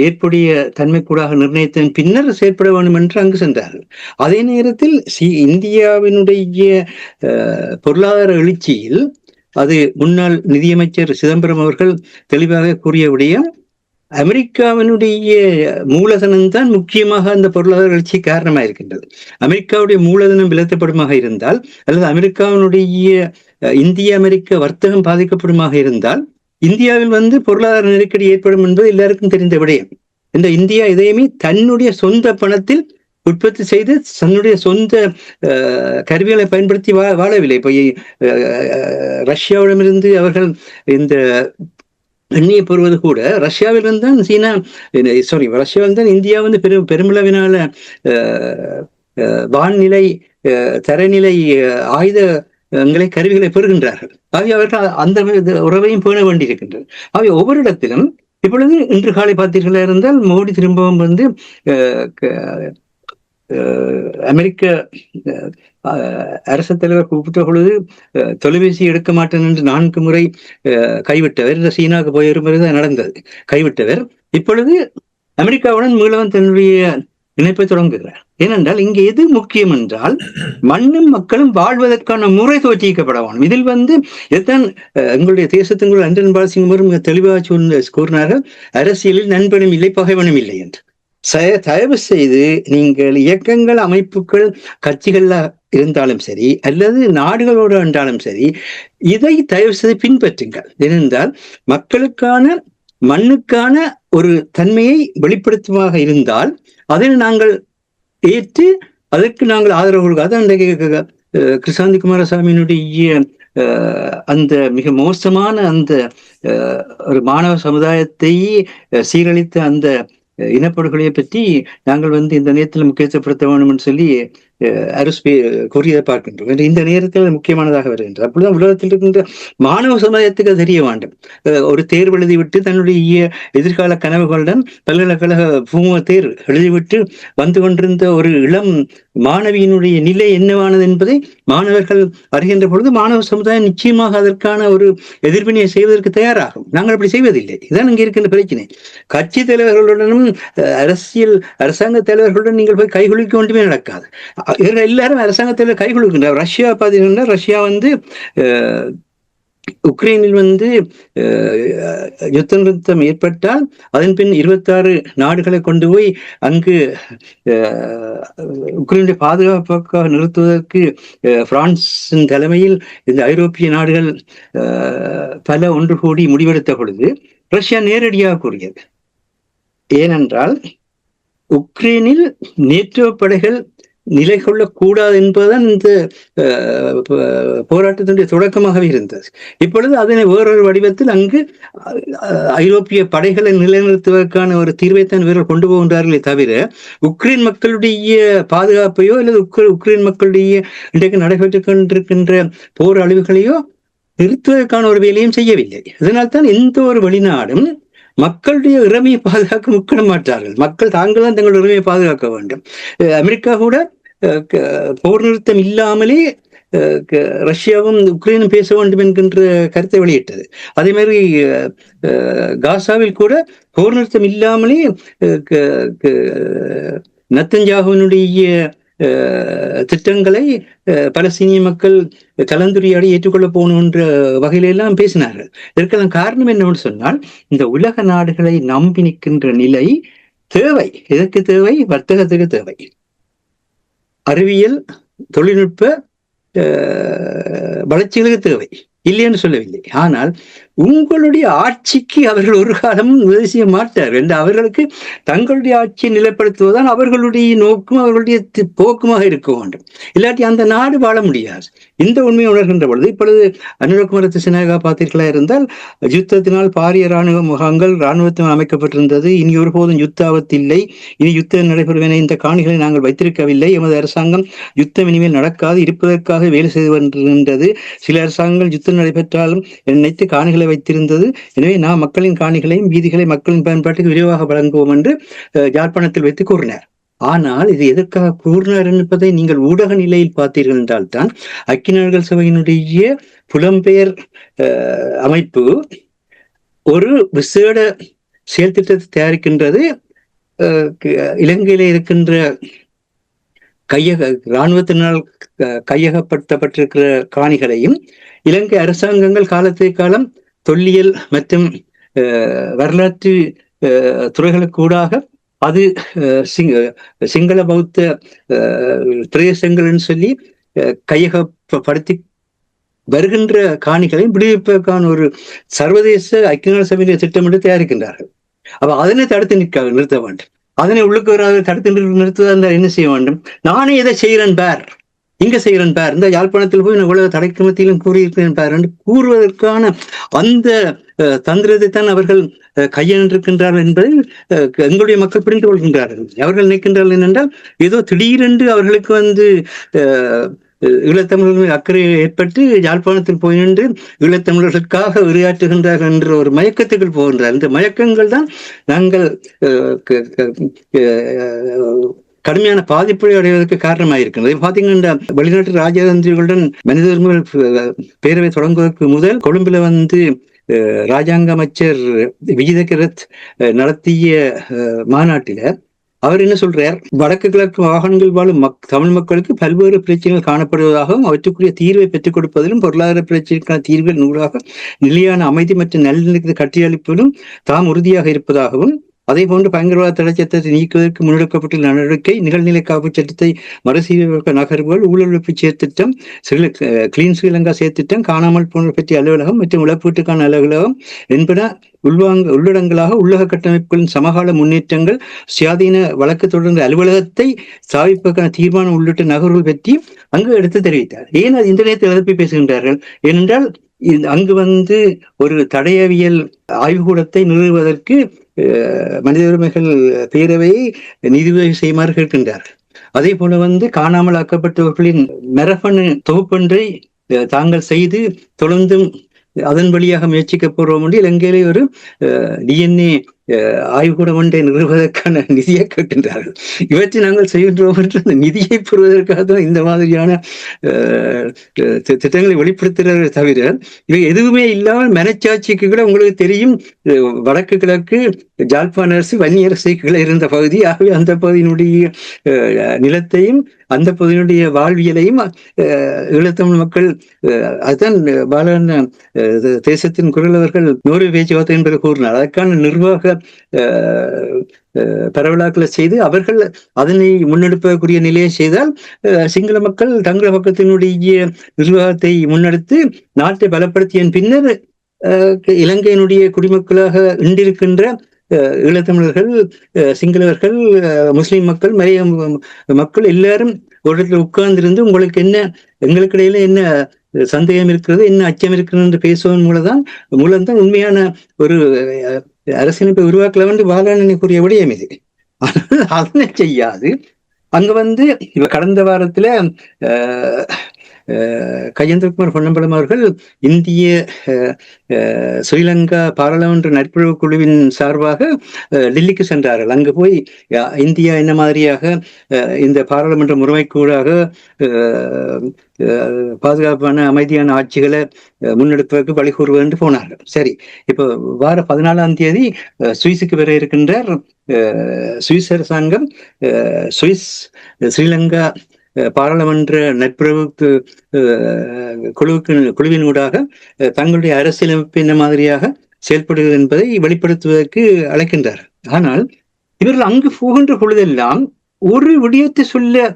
ஏற்புடைய தன்மைக்கூடாக நிர்ணயித்ததன் பின்னர் செயற்பட வேண்டும் என்று அங்கு சென்றார்கள். அதே நேரத்தில் இந்தியாவினுடைய பொருளாதார எழுச்சியில் அது முன்னாள் நிதியமைச்சர் சிதம்பரம் அவர்கள் தெளிவாக கூறிய விடயம், அமெரிக்காவினுடைய மூலதனம் தான் முக்கியமாக அந்த பொருளாதார எழுச்சி காரணமாக இருக்கின்றது. அமெரிக்காவுடைய மூலதனம் விலத்தப்படுமாக இருந்தால், அல்லது அமெரிக்காவினுடைய இந்திய அமெரிக்க வர்த்தகம் பாதிக்கப்படுமாக இருந்தால், இந்தியாவில் பொருளாதார நெருக்கடி ஏற்படும் என்பது எல்லாருக்கும் தெரிந்த விடயம். இந்த இந்தியா இதையுமே தன்னுடைய சொந்த பணத்தில் உற்பத்தி செய்து தன்னுடைய சொந்த கருவிகளை பயன்படுத்தி வாழவில்லை. இப்போ ரஷ்யாவிடமிருந்து அவர்கள் இந்த எண்ணெயை பெறுவது கூட ரஷ்யாவிலிருந்து தான் ரஷ்யாவில் தான் இந்தியா வந்து பெருமளவினால வான்நிலை தரநிலை ஆயுதங்களை கருவிகளை பெறுகின்றார்கள். ஆகிய அவர்கள் அந்த உறவையும் பேண வேண்டியிருக்கின்றது. ஆகிய ஒவ்வொரு இடத்திலும் இப்பொழுது இன்று காலை பார்த்தீர்களா இருந்தால் மோடி திரும்பவும் வந்து அமெரிக்க அரசு தலைவர் கூப்பிட்ட பொழுது தொலைபேசி எடுக்க மாட்டேன் என்று 4 முறை கைவிட்டவர். இந்த சீனாவுக்கு போயிருப்பது நடந்தது. கைவிட்டவர் இப்பொழுது அமெரிக்காவுடன் மீளவும் தன்னுடைய இணைப்பை தொடங்குகிறார். ஏனென்றால் இங்கே எது முக்கியம் என்றால் மண்ணும் மக்களும் வாழ்வதற்கான முறை தோற்றிக்கப்பட வேண்டும். இதில் வந்து இதுதான் எங்களுடைய தேசத்தின் அண்டன் பாலசிங்கம் தெளிவாக கூறினார்கள், அரசியலில் நண்பனும் இல்லை பகைவனும் இல்லை என்று. தயவு செய்து நீங்கள் இயக்கங்கள் அமைப்புகள் கட்சிகள்ல இருந்தாலும் சரி அல்லது நாடுகளோடு இருந்தாலும் சரி இதை தயவு செய்து பின்பற்றுங்கள். ஏனென்றால் மக்களுக்கான மண்ணுக்கான ஒரு தன்மையை வெளிப்படுத்துமாக இருந்தால் அதை நாங்கள் ஏற்று அதற்கு நாங்கள் ஆதரவு கொடுக்க. அதான் கிருஷாந்தி குமாரசாமியினுடைய அந்த மிக மோசமான அந்த ஒரு மாணவ சமுதாயத்தை சீரழித்த அந்த இனப்படுகொலையை பற்றி நாங்கள் வந்து இந்த நேரத்தில் முக்கியத்துவப்படுத்த வேண்டும் என்று சொல்லி அரசு கூறியதை பார்க்கின்றோம். இந்த நேரத்தில் முக்கியமானதாக வருகின்றது. அப்பொழுதுதான் உலகத்தில் இருக்கின்ற மாணவ சமுதாயத்துக்கு தெரிய வேண்டும். ஒரு தேர்வு எழுதிவிட்டு தன்னுடைய எதிர்கால கனவுகளுடன் பல்கலைக்கழக பூம தேர்வு எழுதிவிட்டு வந்து கொண்டிருந்த ஒரு இளம் மாணவியினுடைய நிலை என்னவானது என்பதை மாணவர்கள் அறிகின்ற பொழுது மாணவ சமுதாயம் நிச்சயமாக அதற்கான ஒரு எதிர்வினையை செய்வதற்கு தயாராகும். நாங்கள் அப்படி செய்வதில்லை. இதான் இங்கே இருக்கின்ற பிரச்சனை. கட்சி தலைவர்களுடனும் அரசாங்க தலைவர்களுடன் நீங்கள் போய் கைகுலுக்க ஒன்றுமே நடக்காது. இவர்கள் எல்லாரும் அரசாங்கத்தில் கை கொடுக்கின்றார். ரஷ்யா பார்த்தீங்கன்னா ரஷ்யா வந்து உக்ரைனில் வந்து யுத்த நிறுத்தம் ஏற்பட்டால் அதன் பின் 26 நாடுகளை கொண்டு போய் அங்கு உக்ரைனுடைய பாதுகாப்புக்காக நிறுத்துவதற்கு பிரான்சின் தலைமையில் இந்த ஐரோப்பிய நாடுகள் பல ஒன்று கூடி முடிவெடுத்த பொழுது ரஷ்யா நேரடியாக கூறியது. ஏனென்றால் உக்ரைனில் நேட்டோ படைகள் நிலை கொள்ளக்கூடாது என்பதுதான் இந்த போராட்டத்தினுடைய தொடக்கமாகவே இருந்தது. இப்பொழுது அதனை வேறொரு வடிவத்தில் அங்கு ஐரோப்பிய படைகளை நிலைநிறுத்துவதற்கான ஒரு தீர்வைத்தான் இவர்கள் கொண்டு போகின்றார்களே தவிர உக்ரைன் மக்களுடைய பாதுகாப்பையோ அல்லது உக்ரைன் மக்களுடைய இன்றைக்கு நடைபெற்றுக் கொண்டிருக்கின்ற போர் அழிவுகளையோ நிறுத்துவதற்கான ஒரு வேலையும் செய்யவில்லை. அதனால்தான் எந்த ஒரு வெளிநாடும் மக்களுடைய உரிமையை பாதுகாக்க முக்கிட மாட்டார்கள். மக்கள் தாங்கள் தான் தங்களுடைய உரிமையை பாதுகாக்க வேண்டும். அமெரிக்கா கூட போர் நிறுத்தம் இல்லாமலே ரஷ்யாவும் உக்ரைனும் பேச வேண்டும் என்கின்ற கருத்தை வெளியிட்டது. அதே மாதிரி காசாவில் கூட போர் நிறுத்தம் இல்லாமலே நெத்தன்யாகுவினுடைய திட்டங்களை பலஸ்தீனிய மக்கள் கலந்துரையாடி ஏற்றுக்கொள்ளப் போகணும் என்ற வகையிலெல்லாம் பேசினார்கள். இதற்கெல்லாம் காரணம் என்னவென்று சொன்னால் இந்த உலக நாடுகளை நம்பி நிற்கின்ற நிலை தேவை. எதற்கு தேவை? வர்த்தகத்துக்கு தேவை. அறிவியல் தொழில்நுட்ப வளர்ச்சிகளுக்கு தேவை, இல்லைன்னு சொல்லவில்லை. ஆனால் உங்களுடைய ஆட்சிக்கு அவர்கள் ஒரு காலமும் உதவி செய்ய மாட்டார்கள் என்று அவர்களுக்கு தங்களுடைய ஆட்சியை நிலைப்படுத்துவதுதான் அவர்களுடைய நோக்கும் அவர்களுடைய போக்குமாக இருக்க வேண்டும். இல்லாட்டி அந்த நாடு வாழ முடியாது. இந்த உண்மையை உணர்கின்ற பொழுது இப்பொழுது அனுரகுமார திசாநாயகா பார்த்தீர்களா இருந்தால் யுத்தத்தினால் பாரிய இராணுவ முகாம்கள் இராணுவத்தில் அமைக்கப்பட்டிருந்தது. இனி ஒருபோதும் யுத்த ஆபத்து இல்லை, இனி யுத்தம் நடைபெறுவென இந்த காணிகளை நாங்கள் வைத்திருக்கவில்லை, எமது அரசாங்கம் யுத்தம் இனிமேல் நடக்காது, இருப்பதற்காக வேலை செய்து வருகின்றது. சில அரசாங்கங்கள் யுத்தம் நடைபெற்றாலும் நினைத்து காணிகளை வைத்திருந்தது. எனவே நாம் மக்களின் காணிகளையும் வீதிகளை மக்களின் பயன்பாட்டுக்கு விரைவாக வழங்குவோம் என்று யாழ்ப்பாணத்தில் வைத்து கூறினார். ஆனால் இது எதற்காக கூறினார் என்பதை நீங்கள் ஊடக நிலையில் பார்த்தீர்கள் என்றால் தான் ஐக்கிய நாடுகள் சபையினுடைய புலம்பெயர் அமைப்பு ஒரு விசேட செயல் திட்டத்தை தயாரிக்கின்றது. இலங்கையில இருக்கின்ற இராணுவத்தினால் கையகப்படுத்தப்பட்டிருக்கிற காணிகளையும் இலங்கை அரசாங்கங்கள் காலத்தை காலம் தொல்லியல் மற்றும் வரலாற்று துறைகளுக்கு ஊடாக அது சிங்கள பௌத்த பிரதேசங்கள் சொல்லி கையகப்படுத்தி வருகின்ற காணிகளையும் விடுவிப்பதற்கான ஒரு சர்வதேச ஐக்கிய நாடு சபையினுடைய திட்டம் என்று தயாரிக்கின்றார்கள். அப்ப அதனை தடுத்து நிறுத்த வேண்டும். அதனை உள்ளுக்கு வராது தடுத்து நிறுத்துவதா இருந்தால் என்ன செய்ய வேண்டும்? நானே இதை செய்கிறேன் பார், இங்க செய்கிறேன் பார், இந்த யாழ்ப்பாணத்தில் போய் இவ்வளவு தடைக்கு மத்தியிலும் கூறியிருக்கிறேன் பார் என்று கூறுவதற்கான அந்த தந்திரத்தை தான் அவர்கள் கையாண்டிருக்கின்றார்கள் என்பதை எங்களுடைய மக்கள் புரிந்து கொள்கின்றார்கள். அவர்கள் நினைக்கின்றார்கள் என்னென்றால் ஏதோ திடீரென்று அவர்களுக்கு ஈழத்தமிழர்கள் அக்கறை ஏற்பட்டு யாழ்ப்பாணத்தில் போய் நின்று ஈழத்தமிழர்களுக்காக உரையாற்றுகின்றார்கள் என்ற ஒரு மயக்கத்துக்குள் போகின்றார். இந்த மயக்கங்கள் தான் நாங்கள் கடுமையான பாதிப்பை அடைவதற்கு காரணமாயிருக்கிறது. பாத்தீங்கன்னா வெளிநாட்டு ராஜதந்திரிகளுடன் மனித உரிமைகள் பேரவை தொடங்குவதற்கு முதல் கொழும்புல ராஜாங்க அமைச்சர் விஜித கிரத் நடத்திய மாநாட்டில அவர் என்ன சொல்றார்? வடக்கு கிழக்கு மாகாணங்கள் வாழும் தமிழ் மக்களுக்கு பல்வேறு பிரச்சனைகள் காணப்படுவதாகவும் அவற்றுக்குரிய தீர்வை பெற்றுக் கொடுப்பதிலும் பொருளாதார பிரச்சனைக்கான தீர்வுகள் நூலாக நிலையான அமைதி மற்றும் நல்லிணக்கத்தை கட்டியளிப்பதிலும் தாம் உறுதியாக இருப்பதாகவும், அதே போன்று பயங்கரவாத தடை சட்டத்தை நீக்குவதற்கு முன்னெடுக்கப்பட்டுள்ள நடவடிக்கை, நிகழ்நிலை காப்பு சட்டத்தை மறுசீரமைக்க நகர்வுகள், ஊழல் ஒழிப்பு செயற்திட்டம், கிளீன் ஸ்ரீலங்கா செயற்திட்டம், காணாமல் போன பற்றிய அலுவலகம் மற்றும் இழப்பீட்டுக்கான அலுவலகம் என்பன உள்ளடங்களாக உள்ளக கட்டமைப்புகளின் சமகால முன்னேற்றங்கள், சுயாதீன வழக்கு தொடர்ந்த அலுவலகத்தை ஸ்தாபிப்பதற்கான தீர்மானம் உள்ளிட்ட நகர்வுகள் பற்றி அங்கு எடுத்து தெரிவித்தார். ஏன் இந்த நேரத்தில் எழுப்பி பேசுகின்றார்கள்? ஏனென்றால் அங்கு ஒரு தடயவியல் ஆய்வுக்கூடத்தை நிறுவுவதற்கு மனித உரிமைகள் பேரவையை நிதியுதவி செய்யுமாறு கேட்கின்றார்கள். அதே போல காணாமல் ஆக்கப்பட்டவர்களின் மரபணு தொகுப்பொன்றை தாங்கள் செய்து தொடர்ந்தும் அதன் வழியாக முயற்சிக்க போறோம் என்று இலங்கையிலே ஒரு DNA ஆய்வுக்கூடம் ஒன்றை நிறுவுவதற்கான நிதியை கேட்கின்றார்கள். இவற்றை நாங்கள் செய்கின்றோம் என்று அந்த நிதியை பெறுவதற்காக தான் இந்த மாதிரியான திட்டங்களை வெளிப்படுத்துகிறதை தவிர இவை எதுவுமே இல்லாமல் மனச்சாட்சிக்கு கூட உங்களுக்கு தெரியும், வடக்கு கிழக்கு ஜாழ்ப்பாண அரசு வன்னியரசு இருந்த பகுதி. ஆகவே அந்த பகுதியினுடைய நிலத்தையும் அந்த பகுதியினுடைய வாழ்வியலையும் ஈழத்தமிழ் மக்கள் அதுதான் பாலன தேசத்தின் குரல் அவர்கள் நூறு பேச்சுவார்த்தை என்பதை கூறினார். அதற்கான நிர்வாக பரவலாக்களை செய்து அவர்கள் அதனை முன்னெடுப்பதற்குரிய நிலையை செய்தால் சிங்கள மக்கள் தங்கள பக்கத்தினுடைய நிர்வாகத்தை முன்னெடுத்து நாட்டை பலப்படுத்திய பின்னர் இலங்கையினுடைய குடிமக்களாக இன்றிருக்கின்ற ஈழத்தமிழர்கள், சிங்களவர்கள், முஸ்லிம் மக்கள், மலைய மக்கள் எல்லாரும் ஒரு இடத்துல உட்கார்ந்திருந்து உங்களுக்கு என்ன, எங்களுக்கு இடையில என்ன சந்தேகம் இருக்கிறது, என்ன அச்சம் இருக்கிறது என்று பேசுவதன் மூலம்தான் உண்மையான ஒரு அரசியலமைப்பை உருவாக்கலாம் என்று பாலானனை கூறிய விடயம் இது. ஆனால் அதனை செய்யாது அங்க இவ கடந்த வாரத்துல கஜேந்திரகுமார் பொன்னம்பலம் அவர்கள் இந்திய ஸ்ரீலங்கா பாராளுமன்ற நட்புறவு குழுவின் சார்பாக டெல்லிக்கு சென்றார்கள். அங்கு போய் இந்தியா என்ன மாதிரியாக இந்த பாராளுமன்ற முறைமைக்கூடாக பாதுகாப்பான அமைதியான ஆட்சிகளை முன்னெடுப்பதற்கு வழி கூறுவது என்று போனார்கள். சரி, இப்போ வார 14ஆம் தேதி சுவிஸுக்கு வர இருக்கின்றார். சுவிஸ் அரசாங்கம் சுவிஸ் ஸ்ரீலங்கா பாராளுமன்ற நட்புறவு குழுவினூடாக தங்களுடைய அரசியலமைப்பு என்ன மாதிரியாக செயல்படுகிறது என்பதை வெளிப்படுத்துவதற்கு அழைக்கின்றார். ஆனால் இவர்கள் அங்கு போகின்ற பொழுதெல்லாம் ஒரு விடயத்தை சொல்ல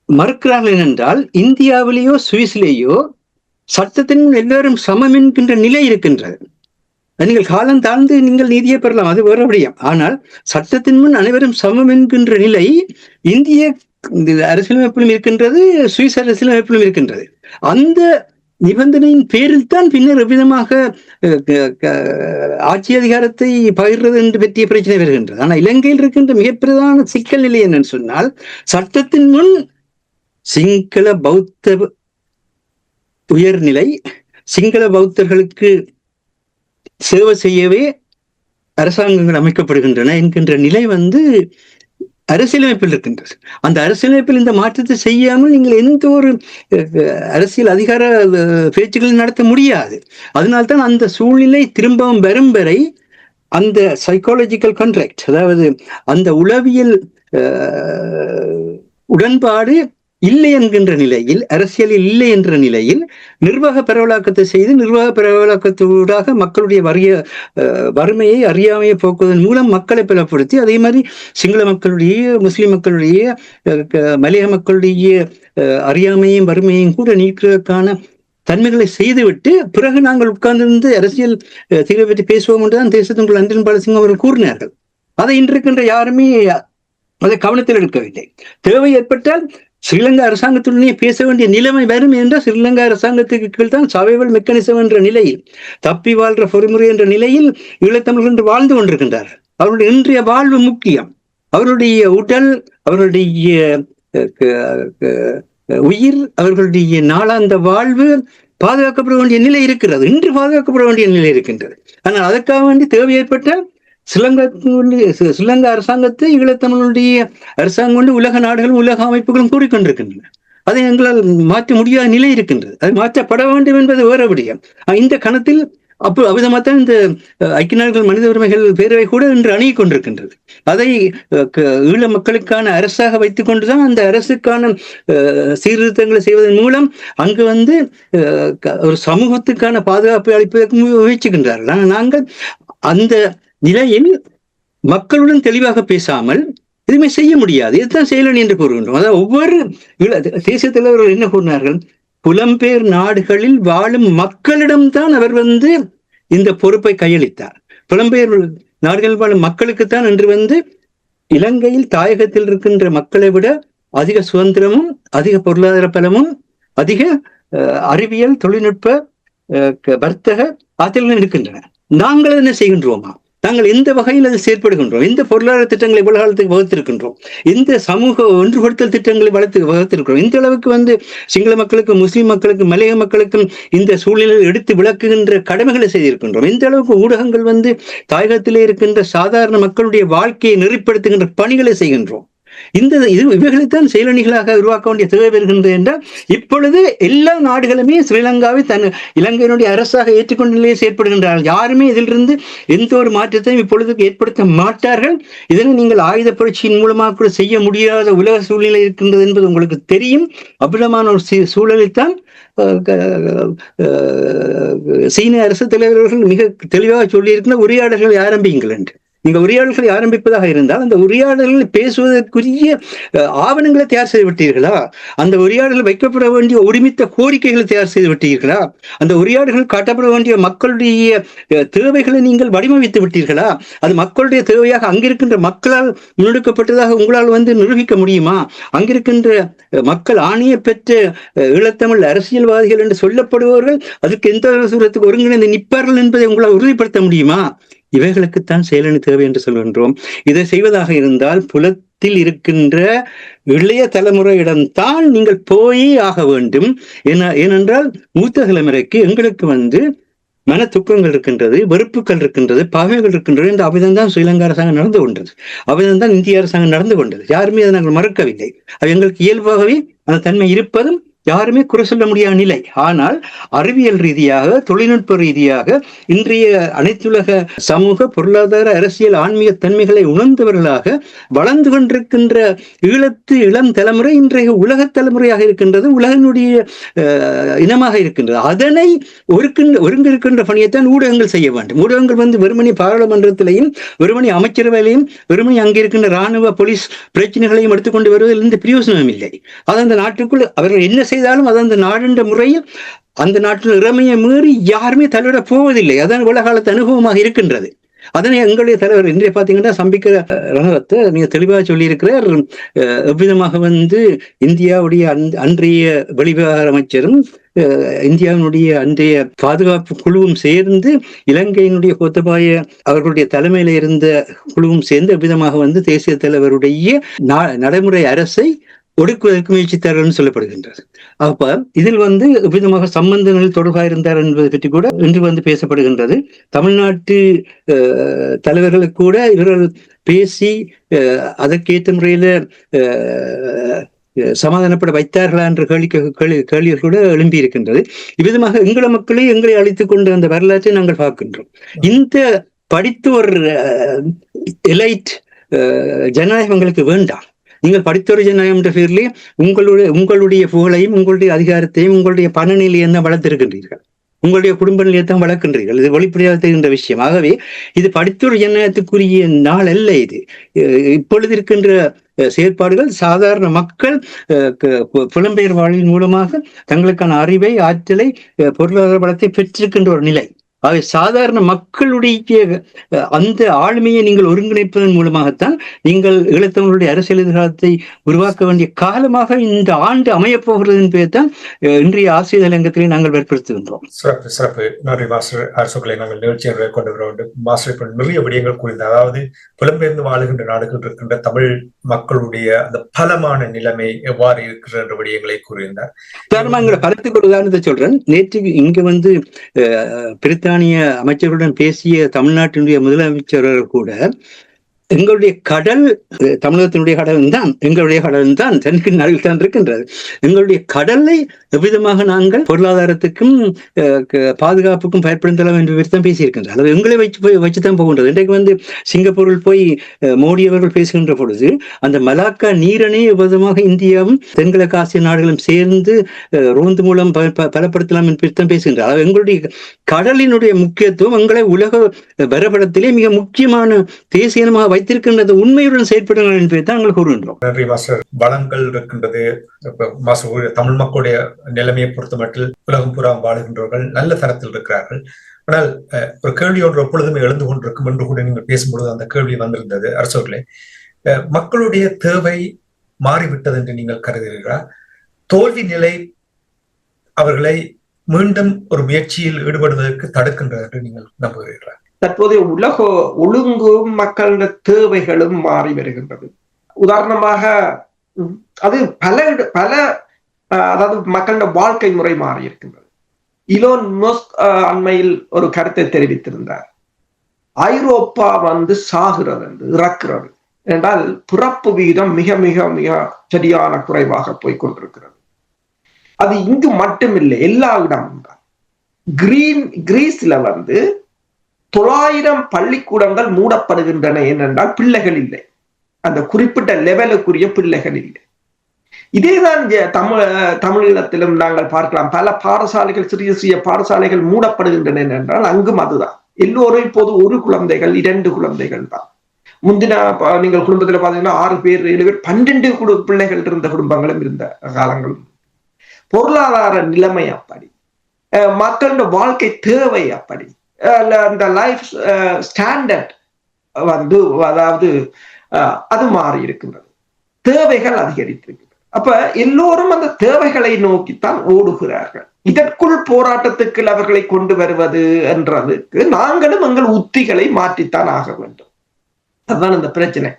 மறுக்கிறார்கள். என்றால் இந்தியாவிலேயோ சுவிஸ்லேயோ சட்டத்தின் எல்லாரும் சமம் என்கின்ற நிலை இருக்கின்றது. நீங்கள் காலம் தாழ்ந்து நீங்கள் நீதியை பெறலாம், அது வேற விடயம். ஆனால் சட்டத்தின் முன் அனைவரும் சமம் என்கின்ற நிலை இந்திய அரசியலமைப்பிலும் இருக்கின்றது, சுவிஸ் அரசியலமைப்பிலும் இருக்கின்றது. அந்த நிபந்தனையின் பேரில் தான் பின்னர் எவ்விதமாக ஆட்சி அதிகாரத்தை பகிர்றது என்று பற்றிய பிரச்சனை வருகின்றது. ஆனால் இலங்கையில் இருக்கின்ற மிக பிரதான சிக்கல் நிலை என்னன்னு சொன்னால், சட்டத்தின் முன் சிங்கள பௌத்த உயர்நிலை, சிங்கள பௌத்தர்களுக்கு சேவை செய்யவே அரசாங்கங்கள் அமைக்கப்படுகின்றன என்கின்ற நிலை அரசியலமைப்பில் இருக்கின்றது. அந்த அரசியலமைப்பில் இந்த மாற்றத்தை செய்யாமல் நீங்கள் எந்த ஒரு அரசியல் அதிகார பேச்சுக்களை நடத்த முடியாது. அதனால்தான் அந்த சூழ்நிலை திரும்பவும் வரும் வரை அந்த சைக்காலஜிக்கல் கான்ட்ராக்ட், அதாவது அந்த உளவியல் உடன்பாடு இல்லை என்கின்ற நிலையில், அரசியலில் இல்லை என்ற நிலையில் நிர்வாக பரவலாக்கத்தை செய்து நிர்வாக பரவலாக்கத்தூடாக மக்களுடைய வறுமையை அறியாமையை போக்குவதன் மூலம் மக்களை பலப்படுத்தி, அதே மாதிரி சிங்கள மக்களுடைய, முஸ்லிம் மக்களுடைய, மலைய மக்களுடைய அறியாமையும் வறுமையையும் கூட நீக்குவதற்கான தன்மைகளை செய்துவிட்டு பிறகு நாங்கள் உட்கார்ந்திருந்து அரசியல் தீர்வை பற்றி பேசுவோம் என்றுதான் தேசத்தின் அன்றின் பாலசிங்கம் அவர்கள் கூறினார்கள். அதை இன்றிருக்கின்ற யாருமே அதை கவனத்தில் எடுக்கவில்லை. தேவை ஏற்பட்டால் ஸ்ரீலங்கா அரசாங்கத்துடனே பேச வேண்டிய நிலைமை வரும் என்றால் ஸ்ரீலங்கா அரசாங்கத்துக்கு கீழ் தான் சர்வைவல் மெக்கானிசம் என்ற நிலையில், தப்பி வாழ்ற பொறிமுறை என்ற நிலையில் ஈழத்தமிழர்கள் என்று வாழ்ந்து கொண்டிருக்கின்றார்கள். அவருடைய இன்றைய வாழ்வு முக்கியம். அவருடைய உடல், அவர்களுடைய உயிர், அவர்களுடைய நாளாந்த வாழ்வு பாதுகாக்கப்பட வேண்டிய நிலை இருக்கிறது. இன்று பாதுகாக்கப்பட வேண்டிய நிலை இருக்கின்றது. ஆனால் அதற்காக வேண்டி தேவை ஏற்பட்டால் ஸ்ரீலங்கா அரசாங்கத்தை ஈழத்தமிழுடைய அரசாங்கம் கொண்டு உலக நாடுகளும் உலக அமைப்புகளும் கூறிக்கொண்டிருக்கின்றன. அதை எங்களால் மாற்ற முடியாத நிலை இருக்கின்றது. அது மாற்றப்பட வேண்டும் என்பது வேறு விடயம். இந்த கணத்தில் அவ்விதமாகத்தான் இந்த ஐக்கிய நாடுகள் மனித உரிமைகள் பேரவை கூட இன்று அணுகிக் கொண்டிருக்கின்றது. அதை ஈழ மக்களுக்கான அரசாக வைத்துக் கொண்டுதான் அந்த அரசுக்கான சீர்திருத்தங்களை செய்வதன் மூலம் அங்கு ஒரு சமூகத்துக்கான பாதுகாப்பை அளிப்பதற்கு முயற்சிக்கின்றார்கள். ஆனால் நாங்கள் அந்த நிலையில் மக்களுடன் தெளிவாக பேசாமல் எதுவுமே செய்ய முடியாது. இதுதான் செயலணி என்று கூறுகின்றோம். அதாவது ஒவ்வொரு தேசிய தலைவர்கள் என்ன கூறினார்கள்? புலம்பெயர் நாடுகளில் வாழும் மக்களிடம்தான் அவர் இந்த பொறுப்பை கையளித்தார். புலம்பெயர் நாடுகளில் வாழும் மக்களுக்குத்தான் என்று இலங்கையில் தாயகத்தில் இருக்கின்ற மக்களை விட அதிக சுதந்திரமும் அதிக பொருளாதார பலமும் அதிக அறிவியல் தொழில்நுட்ப வர்த்தக ஆற்றல்கள் இருக்கின்றன. நாங்கள் என்ன செய்கின்றோமா? நாங்கள் எந்த வகையில் அது செயற்படுகின்றோம்? எந்த பொருளாதார திட்டங்களை இவ்வளவு காலத்துக்கு வகுத்திருக்கின்றோம்? எந்த சமூக ஒன்றுபடுத்தல் திட்டங்களை வகுத்திருக்கிறோம்? இந்த அளவுக்கு சிங்கள மக்களுக்கும் முஸ்லிம் மக்களுக்கும் மலைய மக்களுக்கும் இந்த சூழ்நிலையில் எடுத்து விளக்குகின்ற கடமைகளை செய்திருக்கின்றோம். எந்த அளவுக்கு ஊடகங்கள் தாயகத்திலே இருக்கின்ற சாதாரண மக்களுடைய வாழ்க்கையை நெறிப்படுத்துகின்ற பணிகளை செய்கின்றோம்? இவைகளைத்தான் செயலணிகளாக உருவாக்க வேண்டிய தேவை வருகின்றது என்றால், இப்பொழுது எல்லா நாடுகளுமே ஸ்ரீலங்காவை இலங்கையினுடைய அரசாக ஏற்றுக்கொண்ட நிலையை செயற்படுகின்றார்கள். யாருமே இதிலிருந்து எந்த ஒரு மாற்றத்தையும் இப்பொழுது ஏற்படுத்த மாட்டார்கள். இதனை நீங்கள் ஆயுத புரட்சியின் மூலமாக கூட செய்ய முடியாத உலக சூழ்நிலை இருக்கின்றது என்பது உங்களுக்கு தெரியும். அவ்விதமான ஒரு சூழலில்தான் சீன அரசு தலைவர்கள் மிக தெளிவாக சொல்லியிருக்கின்ற உரையாடல்களை ஆரம்பியுங்கள் என்று. நீங்க உரையாடல்களை ஆரம்பிப்பதாக இருந்தால் அந்த உரையாடல்களை பேசுவதற்குரிய ஆவணங்களை தயார் செய்து விட்டீர்களா? அந்த உரையாடல்கள் வைக்கப்பட வேண்டிய ஒருமித்த கோரிக்கைகளை தயார் செய்து விட்டீர்களா? அந்த உரையாடல்கள் காட்டப்பட வேண்டிய மக்களுடைய தேவைகளை நீங்கள் வடிவமைத்து விட்டீர்களா? அது மக்களுடைய தேவையாக அங்கிருக்கின்ற மக்களால் முன்னெடுக்கப்பட்டதாக உங்களால் நிரூபிக்க முடியுமா? அங்கிருக்கின்ற மக்கள் ஆணைய பெற்ற ஈழத்தமிழ் அரசியல்வாதிகள் என்று சொல்லப்படுபவர்கள் அதுக்கு எந்த சூரத்துக்கு ஒருங்கிணைந்து நிற்பார்கள் என்பதை உங்களால் உறுதிப்படுத்த முடியுமா? இவைகளுக்குத்தான் செயலணி தேவை என்று சொல்கின்றோம். இதை செய்வதாக இருந்தால் புலத்தில் இருக்கின்ற இளைய தலைமுறையிடம்தான் நீங்கள் போய் ஆக வேண்டும். ஏனென்றால் மூத்த தலைமுறைக்கு எங்களுக்கு மன துக்கங்கள் இருக்கின்றது, வெறுப்புகள் இருக்கின்றது, பகைகள் இருக்கின்றது. இந்த அவ்விதம்தான் ஸ்ரீலங்கா அரசாங்கம் நடந்து கொண்டது. அவ்விதம்தான் இந்திய அரசாங்கம் நடந்து கொண்டது. யாருமே அதை நாங்கள் மறக்கவில்லை. அது எங்களுக்கு இயல்பாகவே அந்த தன்மை இருப்பதும் யாருமே குறை சொல்ல முடியாத நிலை. ஆனால் அறிவியல் ரீதியாக, தொழில்நுட்ப ரீதியாக இன்றைய அனைத்துலக சமூக பொருளாதார அரசியல் ஆன்மீக தன்மைகளை உணர்ந்தவர்களாக வளர்ந்து கொண்டிருக்கின்ற ஈழத்து இளம் தலைமுறை இன்றைய உலக தலைமுறையாக இருக்கின்றது, உலகினுடைய இனமாக இருக்கின்றது. அதனை ஒருங்கிருக்கின்ற பணியைத்தான் ஊடகங்கள் செய்ய வேண்டும். ஊடகங்கள் வெறுமனே பாராளுமன்றத்திலையும் வெறுமனே அமைச்சரவையிலையும் வெறுமனே அங்கிருக்கின்ற இராணுவ போலீஸ் பிரச்சனைகளையும் எடுத்துக்கொண்டு வருவதில் இந்த பிரயோசனம் இல்லை. அது அந்த நாட்டுக்குள் அவர்கள் என்ன செய்தாலும் அது அந்த நாடுன்ற முறையில் அந்த நாட்டின் இறமையை மீறி யாருமே தலையிட போவதில்லை. அதான் உலக காலத்து அனுபவமாக இருக்கின்றது. அதனை எங்களுடைய தலைவர் இன்றைய பார்த்தீங்கன்னா சம்பிக்க ரணவத்தை நீங்க தெளிவாக சொல்லியிருக்கிறார். எவ்விதமாக இந்தியாவுடைய அன்றைய வெளிவிவகார அமைச்சரும் இந்தியாவினுடைய அன்றைய பாதுகாப்பு குழுவும் சேர்ந்து இலங்கையினுடைய கோத்தபாய அவர்களுடைய தலைமையில இருந்த குழுவும் சேர்ந்து எவ்விதமாக தேசிய தலைவருடைய நடைமுறை அரசை ஒடுக்குவதற்கு முயற்சித்தார்கள் சொல்லப்படுகின்றது. அப்ப இதில் விதமாக சம்பந்தங்கள் தொடர்பாக இருந்தார் என்பதை பற்றி கூட இன்று பேசப்படுகின்றது. தமிழ்நாட்டு தலைவர்களுக்கு கூட இவர்கள் பேசி அதற்கேற்ற முறையில சமாதானப்பட வைத்தார்களா என்ற கேள்விகள் கூட எழும்பி இருக்கின்றது. இவ்விதமாக எங்கள மக்களை எங்களை அழைத்துக் கொண்ட அந்த வரலாற்றை நாங்கள் பார்க்கின்றோம். இந்த படித்த ஒரு எலைட் ஜனநாயகம் எங்களுக்கு வேண்டாம். நீங்கள் படித்தொரு ஜனநாயகம் என்ற பேரிலே உங்களுடைய புகழையும் உங்களுடைய அதிகாரத்தையும் உங்களுடைய பணநிலையை தான் வளர்த்திருக்கின்றீர்கள், உங்களுடைய குடும்ப நிலையத்தான் வளர்க்கின்றீர்கள். இது வெளிப்படையாக தெரிகின்ற விஷயம். ஆகவே இது படித்தொரு ஜனநாயகத்துக்குரிய நாள் அல்ல. இது இப்பொழுது இருக்கின்ற செயற்பாடுகள் சாதாரண மக்கள் புலம்பெயர் வாழ்வின் மூலமாக தங்களுக்கான அறிவை, ஆற்றலை, பொருளாதார வளத்தை பெற்றிருக்கின்ற ஒரு நிலை. அவை சாதாரண மக்களுடைய அந்த ஆளுமையை நீங்கள் ஒருங்கிணைப்பதன் மூலமாகத்தான் நீங்கள் ஈழத்தமிழருடைய அரசியல் எதிர்காலத்தை உருவாக்க வேண்டிய காலமாக இந்த ஆண்டு அமையப் போகிறது என்பதைத்தான் இன்றைய ஆசிரியர் தலையங்கத்திலே நாங்கள் வற்புறுத்துகின்றோம். சிறப்பு சிறப்பு. நன்றி மாஸ்டர். அரசுகளை நாங்கள் நிகழ்ச்சியை கொண்டு வர வேண்டும். மாஸ்டர் இப்ப நிறைய விடயங்கள் கூறினார். அதாவது புலம்பெயர்ந்து வாழுகின்ற நாடுகள் இருக்கின்ற தமிழ் மக்களுடைய அந்த பலமான நிலைமை எவ்வாறு இருக்கிற என்ற விடயங்களை கூறியிருந்தார். உதாரணமாக பலத்துக்கு ஒரு உதாரணத்தை சொல்றேன். நேற்று இங்க பிரித்தானிய அமைச்சர்களுடன் பேசிய தமிழ்நாட்டினுடைய முதலமைச்சர்கள் கூட எங்களுடைய கடல் தமிழகத்தினுடைய கடல் தான், எங்களுடைய கடல் தான், தென்கு நாளில் தான் இருக்கின்றது. எங்களுடைய கடலை எவ்விதமாக நாங்கள் பொருளாதாரத்துக்கும் பாதுகாப்புக்கும் பயன்படுத்தலாம் என்று தான் பேசியிருக்கின்றார். அது எங்களை வச்சுதான் போகின்றது. இன்றைக்கு சிங்கப்பூரில் போய் மோடி அவர்கள் பேசுகின்ற பொழுது அந்த மலாக்கா நீரணை எவ்விதமாக இந்தியாவும் தென்கிழக்கு ஆசிய நாடுகளும் சேர்ந்து ரோந்து மூலம் பலப்படுத்தலாம் என்று தான் பேசுகின்றார். எங்களுடைய கடலினுடைய முக்கியத்துவம் எங்களை உலக வரைபடத்திலே மிக முக்கியமான தேசியமாக வைத்திருக்கின்றது. உண்மையுடன் செயற்படுங்கள் என்பதை தான் நாங்கள் கூறுகின்றோம். நன்றி மாஸ்டர். வளங்கள் இருக்கின்றது. தமிழ் மக்களுடைய நிலைமையை பொறுத்த மட்டும் உலகம் புறா வாழுகின்றவர்கள் நல்ல தரத்தில் இருக்கிறார்கள். ஆனால் ஒரு கேள்வி ஒன்று எப்பொழுதுமே எழுந்து கொண்டிருக்கும் என்று கூட நீங்கள் பேசும்பொழுது அந்த கேள்வி வந்திருந்தது. அரசர்களே, மக்களுடைய தேவை மாறிவிட்டது என்று நீங்கள் கருதுகிறீர்களா? தோல்வி நிலை அவர்களை மீண்டும் ஒரு முயற்சியில் ஈடுபடுவதற்கு தடுக்கின்றது என்று நீங்கள் நம்புகிறீர்களா? தற்போதைய உலக ஒழுங்கும் மக்களோட தேவைகளும் மாறி வருகின்றது. உதாரணமாக அது பல அதாவது மக்களோட வாழ்க்கை முறை மாறி இருக்கின்றது. இலோன் மஸ்க் அண்மையில் ஒரு கருத்தை தெரிவித்திருந்தார். ஐரோப்பா சாகிறது என்று இறக்கிறது என்றால் பிறப்பு விகிதம் மிக மிக மிக சரியான குறைவாக போய்கொண்டிருக்கிறது. அது இங்கு மட்டுமில்லை, எல்லா இடமும் தான். கிரீஸ்ல 900 பள்ளிக்கூடங்கள் மூடப்படுகின்றன. ஏனென்றால் பிள்ளைகள் இல்லை, அந்த குறிப்பிட்ட லெவலுக்குரிய பிள்ளைகள் இல்லை. இதேதான் தமிழீழத்திலும் நாங்கள் பார்க்கலாம். பல பாடசாலைகள், சிறிய சிறிய பாடசாலைகள் மூடப்படுகின்றன என்றால் அங்கும் அதுதான். எல்லோரும் இப்போது 1 குழந்தைகள் 2 குழந்தைகள் தான். முந்தின நீங்கள் குடும்பத்தில் பார்த்தீங்கன்னா 6 பேர் 7 பேர் 12 பிள்ளைகள் இருந்த குடும்பங்களும் இருந்த காலங்களும். பொருளாதார நிலைமை அப்படி, மக்களோட வாழ்க்கை தேவை அப்படி, அந்த லைஃப் ஸ்டாண்டர்ட் அதாவது அது மாறி இருக்கின்றது. தேவைகள் அதிகரித்திருக்கிறது. அப்ப எல்லோரும் அந்த தேவைகளை நோக்கித்தான் ஓடுகிறார்கள். இதற்குள் போராட்டத்துக்கு அவர்களை கொண்டு வருவது என்றதுக்கு நாங்களும் எங்கள் உத்திகளை மாற்றித்தான் ஆக வேண்டும். அதுதான் இந்த பிரச்சனை.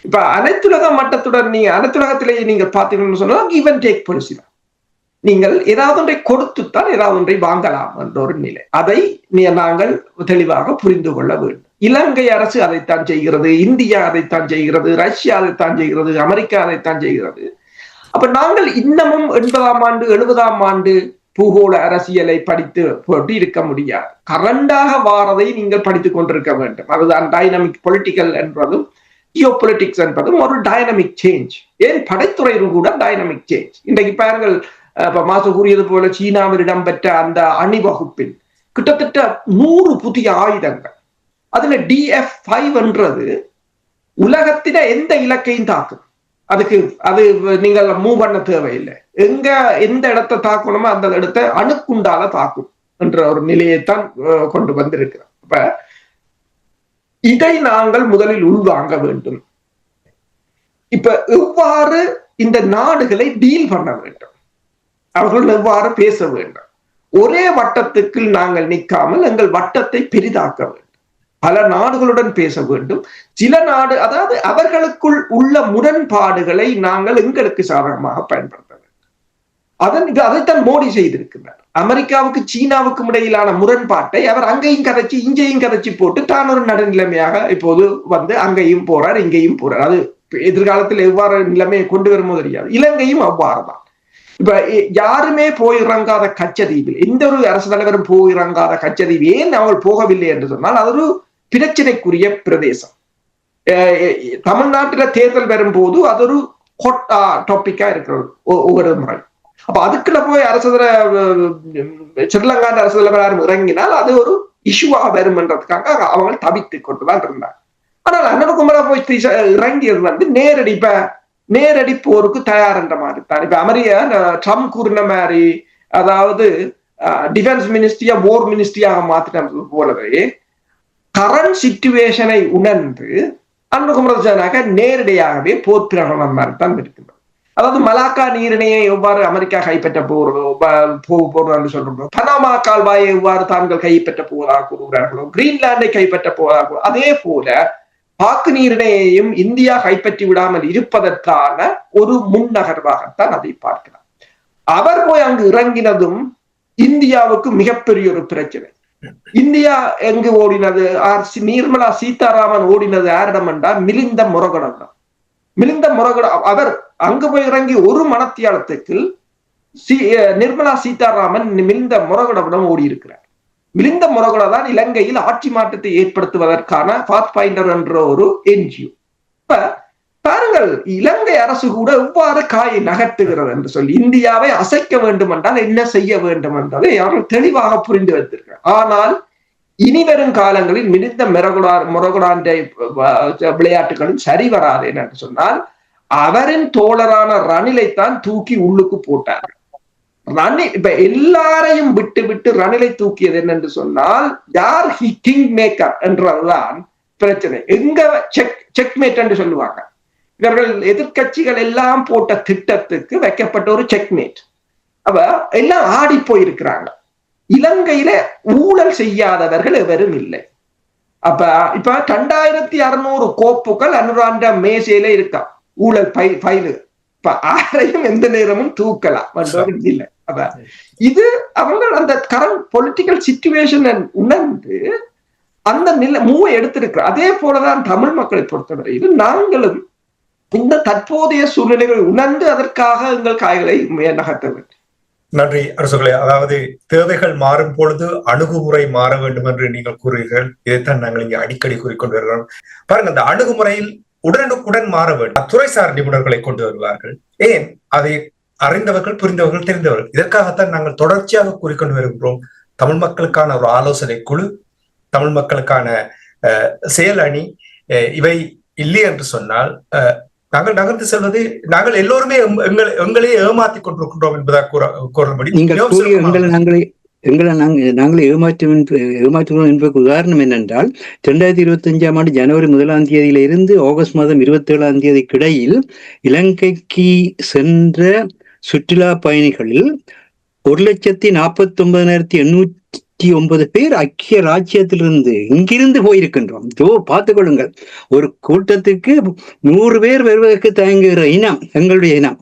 இப்ப அனைத்துலக மட்டத்துடன் அனைத்துலகத்திலேயே நீங்க பாத்தீங்கன்னு சொன்னா கிவ் அண்ட் டேக் பாலிசி தான். நீங்கள் ஏதாவது ஒன்றை கொடுத்துத்தான் ஏதாவது ஒன்றை வாங்கலாம் என்ற ஒரு நிலை. அதை நாங்கள் தெளிவாக புரிந்து கொள்ள வேண்டும். இலங்கை அரசு அதைத்தான் செய்கிறது, இந்தியா அதைத்தான் செய்கிறது, ரஷ்யா அதைத்தான் செய்கிறது, அமெரிக்கா அதைத்தான் செய்கிறது. அப்ப நாங்கள் இன்னமும் 80ஆம் ஆண்டு 70ஆம் ஆண்டு பூகோள அரசியலை படித்து போட்டு இருக்க முடியாது. கரண்டாக வாரதை நீங்கள் படித்துக் கொண்டிருக்க வேண்டும். அதுதான் டைனமிக் பொலிட்டிக்கல் என்பதும் ஜியோ பொலிட்டிக்ஸ் என்பதும் ஒரு டைனமிக் சேஞ்ச். ஏன் படைத்துறையில் கூட டைனமிக் சேஞ்ச். இன்றைக்கு பாருங்கள், மாசு கூறியது போல சீனாவில் இடம்பெற்ற அந்த அணிவகுப்பில் கிட்டத்தட்ட 100 புதிய ஆயுதங்கள். அதுல DF5 என்றது உலகத்தில எந்த இலக்கையும் தாக்கும். அது நீங்கள் மூவ் பண்ண தேவையில்லை. எந்த இடத்தை தாக்கணுமோ அந்த இடத்தை அணுக்குண்டால தாக்கும் என்ற ஒரு நிலையைத்தான் கொண்டு வந்திருக்கிறோம். அப்ப இதை நாங்கள் முதலில் உள்வாங்க வேண்டும். இப்ப எவ்வாறு இந்த நாடுகளை டீல் பண்ண வேண்டும், அவர்கள் எவ்வாறு பேச வேண்டும். ஒரே வட்டத்துக்கு நாங்கள் நிற்காமல் எங்கள் வட்டத்தை பெரிதாக்க வேண்டும். பல நாடுகளுடன் பேச வேண்டும். சில நாடு, அதாவது அவர்களுக்குள் உள்ள முரண்பாடுகளை நாங்கள் எங்களுக்கு சாதகமாக பயன்படுத்த வேண்டும். அதைத்தான் மோடி செய்திருக்கிறார். அமெரிக்காவுக்கு சீனாவுக்கும் இடையிலான முரண்பாட்டை அவர் அங்கேயும் கதைச்சு இங்கேயும் கதைச்சு போட்டு தான் ஒரு நடுநிலைமையாக இப்போது அங்கேயும் போறார், இங்கேயும் போறார். அது எதிர்காலத்தில் எவ்வாறு நிலைமையை கொண்டு வருமோ தெரியாது. இலங்கையும் அவ்வாறுதான். இப்ப யாருமே போய் இறங்காத கச்சதீவில், எந்த ஒரு அரசு தலைவரும் போய் இறங்காத கச்சதீவு ஏன் அவர்கள் போகவில்லை என்று சொன்னால் அது ஒரு பிரச்சனைக்குரிய பிரதேசம். தமிழ்நாட்டில தேர்தல் வரும்போது அது ஒரு ஹாட் டாபிக்கா இருக்கிறது ஒவ்வொரு முறை. அப்ப அதுக்குள்ள போய் ஸ்ரீலங்கா அரசு தலைவர் யாரும் இறங்கினால் அது ஒரு இஷ்யூவாக வரும் என்றதுக்காக அவங்க தவித்து கொண்டுதான் இருந்தாங்க. ஆனால் அண்ணனுக்குமரா போய் இறங்கியது நேரடி போருக்கு தயார் என்ற மாதிரி தான். இப்ப ட்ரம்ப் கூறின மாதிரி, அதாவது டிஃபென்ஸ் மினிஸ்ட்ரியா வார் மினிஸ்ட்ரியாக மாத்தின போலவே கரண்ட் சிச்சுவேஷனை உணர்ந்து அன்புகுமரஜனாக நேரடியாகவே போர் பிரகடனம் தான் இருக்கின்றது. அதாவது மலாக்கா நீரிணையை எவ்வாறு அமெரிக்கா கைப்பற்ற போறோம் சொல்றோம், பனாமா கால்வாயை எவ்வாறு தாங்கள் கைப்பற்ற போவதாக கூறுகிறார்களோ, கிரீன்லாண்டை கைப்பற்ற போவதாக, அதே போல பாக்கு நீரிணையையும் இந்தியா கைப்பற்றி விடாமல் இருப்பதற்கான ஒரு முன்னகர்வாகத்தான் அதை பார்க்கிறார். அவர் போய் அங்கு இறங்கினதும் இந்தியாவுக்கு மிகப்பெரிய ஒரு பிரச்சனை. இந்தியா எங்கு ஓடினது? நிர்மலா சீதாராமன் ஓடினது யாரிடம் என்றால் மிலிந்த முரகடம் தான். மிலிந்த முரகடம் அவர் அங்கு போய் இறங்கி ஒரு மணத்தியாலத்துக்கு நிர்மலா சீதாராமன் மிலிந்த முரகடமிடம் ஓடி இருக்கிறார். மிலிந்த முரகட தான் இலங்கையில் ஆட்சி மாற்றத்தை ஏற்படுத்துவதற்கான பாத் ஃபைண்டர் என்ற ஒரு என்ஜிஓ. இப்ப பாருங்கள், இலங்கை அரசு கூட எவ்வாறு காயை நகர்த்துகிறது என்று சொல்லி இந்தியாவை அசைக்க வேண்டும் என்றால் என்ன செய்ய வேண்டும் என்பதை அவர்கள் தெளிவாக புரிந்து வைத்திருக்கிறார். ஆனால் இனி வரும் காலங்களில் மிலிந்த முரகடாண்ட விளையாட்டுகளும் சரி வராது என்று சொன்னால் அவரின் தோழரான ரணிலைத்தான் தூக்கி உள்ளுக்கு போட்டார். ரணில் இப்ப எல்லாரையும் விட்டு விட்டு ரணிலை தூக்கியது என்னென்று சொன்னால் யார் கிங் மேக்கர் என்றதுதான் பிரச்சனை. எங்க செக்மேட் என்று சொல்லுவாங்க. இவர்கள் எதிர்கட்சிகள் எல்லாம் போட்ட திட்டத்துக்கு வைக்கப்பட்ட ஒரு செக்மேட். அவ எல்லாம் ஆடி போயிருக்கிறாங்க. இலங்கையில ஊழல் செய்யாதவர்கள் எவரும் இல்லை. அப்ப இப்ப 2600 கோப்புகள் அனுராண்ட மேசையில இருக்கா ஊழல் பயிலு. இப்ப ஆரையும் எந்த நேரமும் தூக்கலாம் இல்லை. அப்ப இது அவங்க அந்த கரண்ட் பொலிட்டிக்கல் சிச்சுவேஷன் உணர்ந்து அந்த மூவை எடுத்திருக்கிறார். அதே போலதான் தமிழ் மக்களை பொறுத்தவரையில் நாங்களும் இந்த தற்போதைய சூழ்நிலைகளை உணர்ந்து அதற்காக எங்கள் காய்களை நகர்த்த வேண்டும். நன்றி அரசுகளே. அதாவது தேவைகள் மாறும் பொழுது அணுகுமுறை மாற வேண்டும் என்று நீங்கள் கூறுகிறீர்கள். இதைத்தான் நாங்கள் இங்கே அடிக்கடி கூறிக்கொண்டு வருகிறோம். பாருங்க, அந்த அணுகுமுறையில் உடனுக்குடன் மாற வேண்டும். துறைசார் நிபுணர்களை கொண்டு வருவார்கள். ஏன்? அதை அறிந்தவர்கள், புரிந்தவர்கள், தெரிந்தவர்கள். இதற்காகத்தான் நாங்கள் தொடர்ச்சியாக கூறிக்கொண்டு வருகிறோம். தமிழ் மக்களுக்கான ஒரு ஆலோசனை குழு, தமிழ் மக்களுக்கான செயல் அணி, இவை இல்லை என்று சொன்னால் நாங்கள் நகர்ந்து செல்வது, நாங்கள் எல்லோருமே எங்களே ஏமாற்றிக் கொண்டிருக்கின்றோம் என்பதாக கூறபடி நாங்களே ஏமாற்றுகிறோம் என்பதற்கு உதாரணம் என்னென்றால் 2025ஆம் ஆண்டு ஜனவரி 1ஆம் தேதியிலிருந்து ஆகஸ்ட் மாதம் 27ஆம் தேதிக்கு இடையில் இலங்கைக்கு சென்ற சுற்றுலா பயணிகளில் 1,49,809 பேர் ஐக்கிய ராஜ்யத்திலிருந்து இங்கிருந்து போயிருக்கின்றோம். பார்த்துக் கொள்ளுங்கள், ஒரு கூட்டத்துக்கு 100 பேர் வருவதற்கு தயங்குகிற இனம் எங்களுடைய இனம்.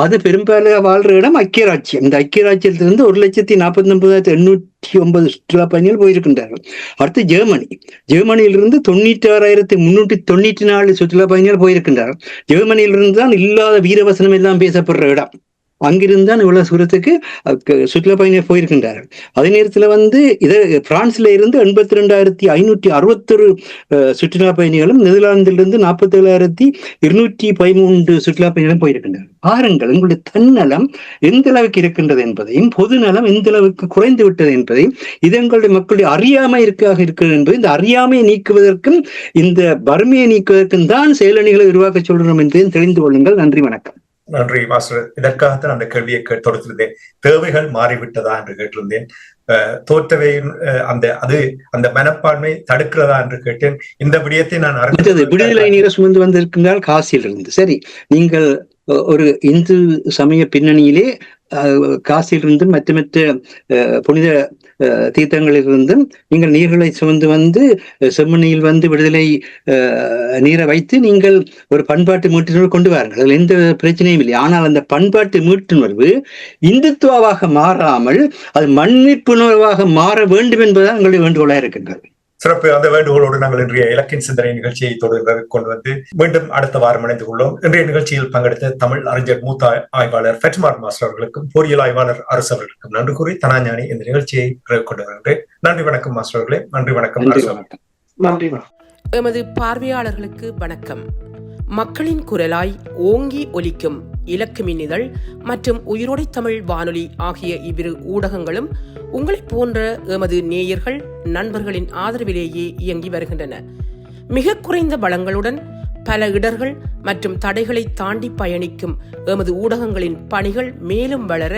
அது பெரும்பாலாக வாழ்ற இடம் ஐக்கிய ராஜ்யம். இந்த ஐக்கிய ராஜ்யத்திலிருந்து 1,49,809 சுற்றுலா பயணிகள் போயிருக்கின்றார்கள். அடுத்து ஜெர்மனியிலிருந்து 96,394 சுற்றுலா பயணிகள் போயிருக்கின்றார்கள். ஜெர்மனியிலிருந்து தான் இல்லாத வீரவசனம் எல்லாம் பேசப்படுற இடம். அங்கிருந்தான் இவ்வளவு தூரத்துக்கு சுற்றுலா பயணிகள் போயிருக்கின்றார்கள். அதே நேரத்தில் பிரான்ஸ்ல இருந்து 82,561 சுற்றுலா பயணிகளும், நெதர்லாந்திலிருந்து 47,213 சுற்றுலா பயணிகளும் போயிருக்கின்றனர். பாருங்கள், உங்களுடைய தன்னலம் எந்த அளவுக்கு இருக்கின்றது என்பதையும், பொது நலம் எந்த அளவுக்கு குறைந்து விட்டது என்பதையும், இது எங்களுடைய மக்களுடைய அறியாமை இருக்கிறது என்பதை, இந்த அறியாமையை நீக்குவதற்கும் இந்த வறுமையை நீக்குவதற்கும் தான் செயலணிகளை உருவாக்க சொல்கிறோம் என்பதையும் தெரிந்து கொள்ளுங்கள். நன்றி, வணக்கம். நன்றி மாஸ்டர். இதற்காகத்தான் அந்த கேள்வியை தொடுத்திருந்தேன். தேவைகள் மாறிவிட்டதா என்று கேட்டிருந்தேன். தோற்றவையின் அந்த மனப்பான்மை தடுக்கிறதா என்று கேட்டேன். இந்த விடயத்தை நான் அறிந்தது. விடுதலை நீரை சுமந்து வந்திருக்கின்றால் காசியிலிருந்து. சரி, நீங்கள் ஒரு இந்து சமய பின்னணியிலே காசியிலிருந்தும் மற்ற புனித தீர்த்தங்களிலிருந்தும் நீங்கள் நீர்களை சுமந்து வந்து செம்மணியில் விடுதலை நீரை வைத்து நீங்கள் ஒரு பண்பாட்டு மீட்டுணர்வு கொண்டு வாருங்கள். அதில் எந்த பிரச்சனையும் இல்லை. ஆனால் அந்த பண்பாட்டு மீட்டுணர்வு இந்துத்துவாக மாறாமல் அது மண்மீட்புணர்வாக மாற வேண்டும் என்பதுதான் எங்களுடைய வேண்டுகோளாக இருக்கின்றது. சிறப்பு. அந்த வேண்டுகோளோடு நாங்கள் இன்றைய இலக்கின் சிந்தனை நிகழ்ச்சியை தொடர்ந்து கொண்டு வந்து மீண்டும் அடுத்த வாரம் இணைந்து கொள்வோம். இன்றைய நிகழ்ச்சியில் பங்கெடுத்த தமிழ் அறிஞர் மூத்த ஆய்வாளர் ஃபெட்மார் மாஸ்டர் அவர்களுக்கும், பொறியியல் ஆய்வாளர் அரசு அவர்களுக்கும் நன்றி கூறி தனாஞானி இந்த நிகழ்ச்சியை கொண்டு வருகின்றேன். நன்றி, வணக்கம் மாஸ்டர்களே. நன்றி, வணக்கம். நன்றி. எமது பார்வையாளர்களுக்கு வணக்கம். மக்களின் குரலாய் ஓங்கி ஒலிக்கும் இலக்கு மின்னிதழ் மற்றும் உயிரோடை தமிழ் வானொலி ஆகிய இவ்விரு ஊடகங்களும் உங்களைப் போன்ற எமது நேயர்கள், நண்பர்களின் ஆதரவிலேயே இயங்கி வருகின்றன. மிக குறைந்த வளங்களுடன் பல இடர்கள் மற்றும் தடைகளை தாண்டி பயணிக்கும் எமது ஊடகங்களின் பணிகள் மேலும் வளர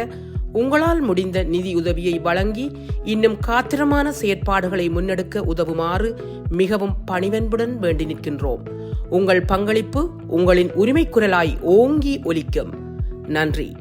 உங்களால் முடிந்த நிதியுதவியை வழங்கி இன்னும் காத்திரமான செயற்பாடுகளை முன்னெடுக்க உதவுமாறு மிகவும் பணிவன்புடன் வேண்டி நிற்கின்றோம். உங்கள் பங்களிப்பு உங்களின் உரிமை குரலாய் ஓங்கி ஒலிக்கும். நன்றி.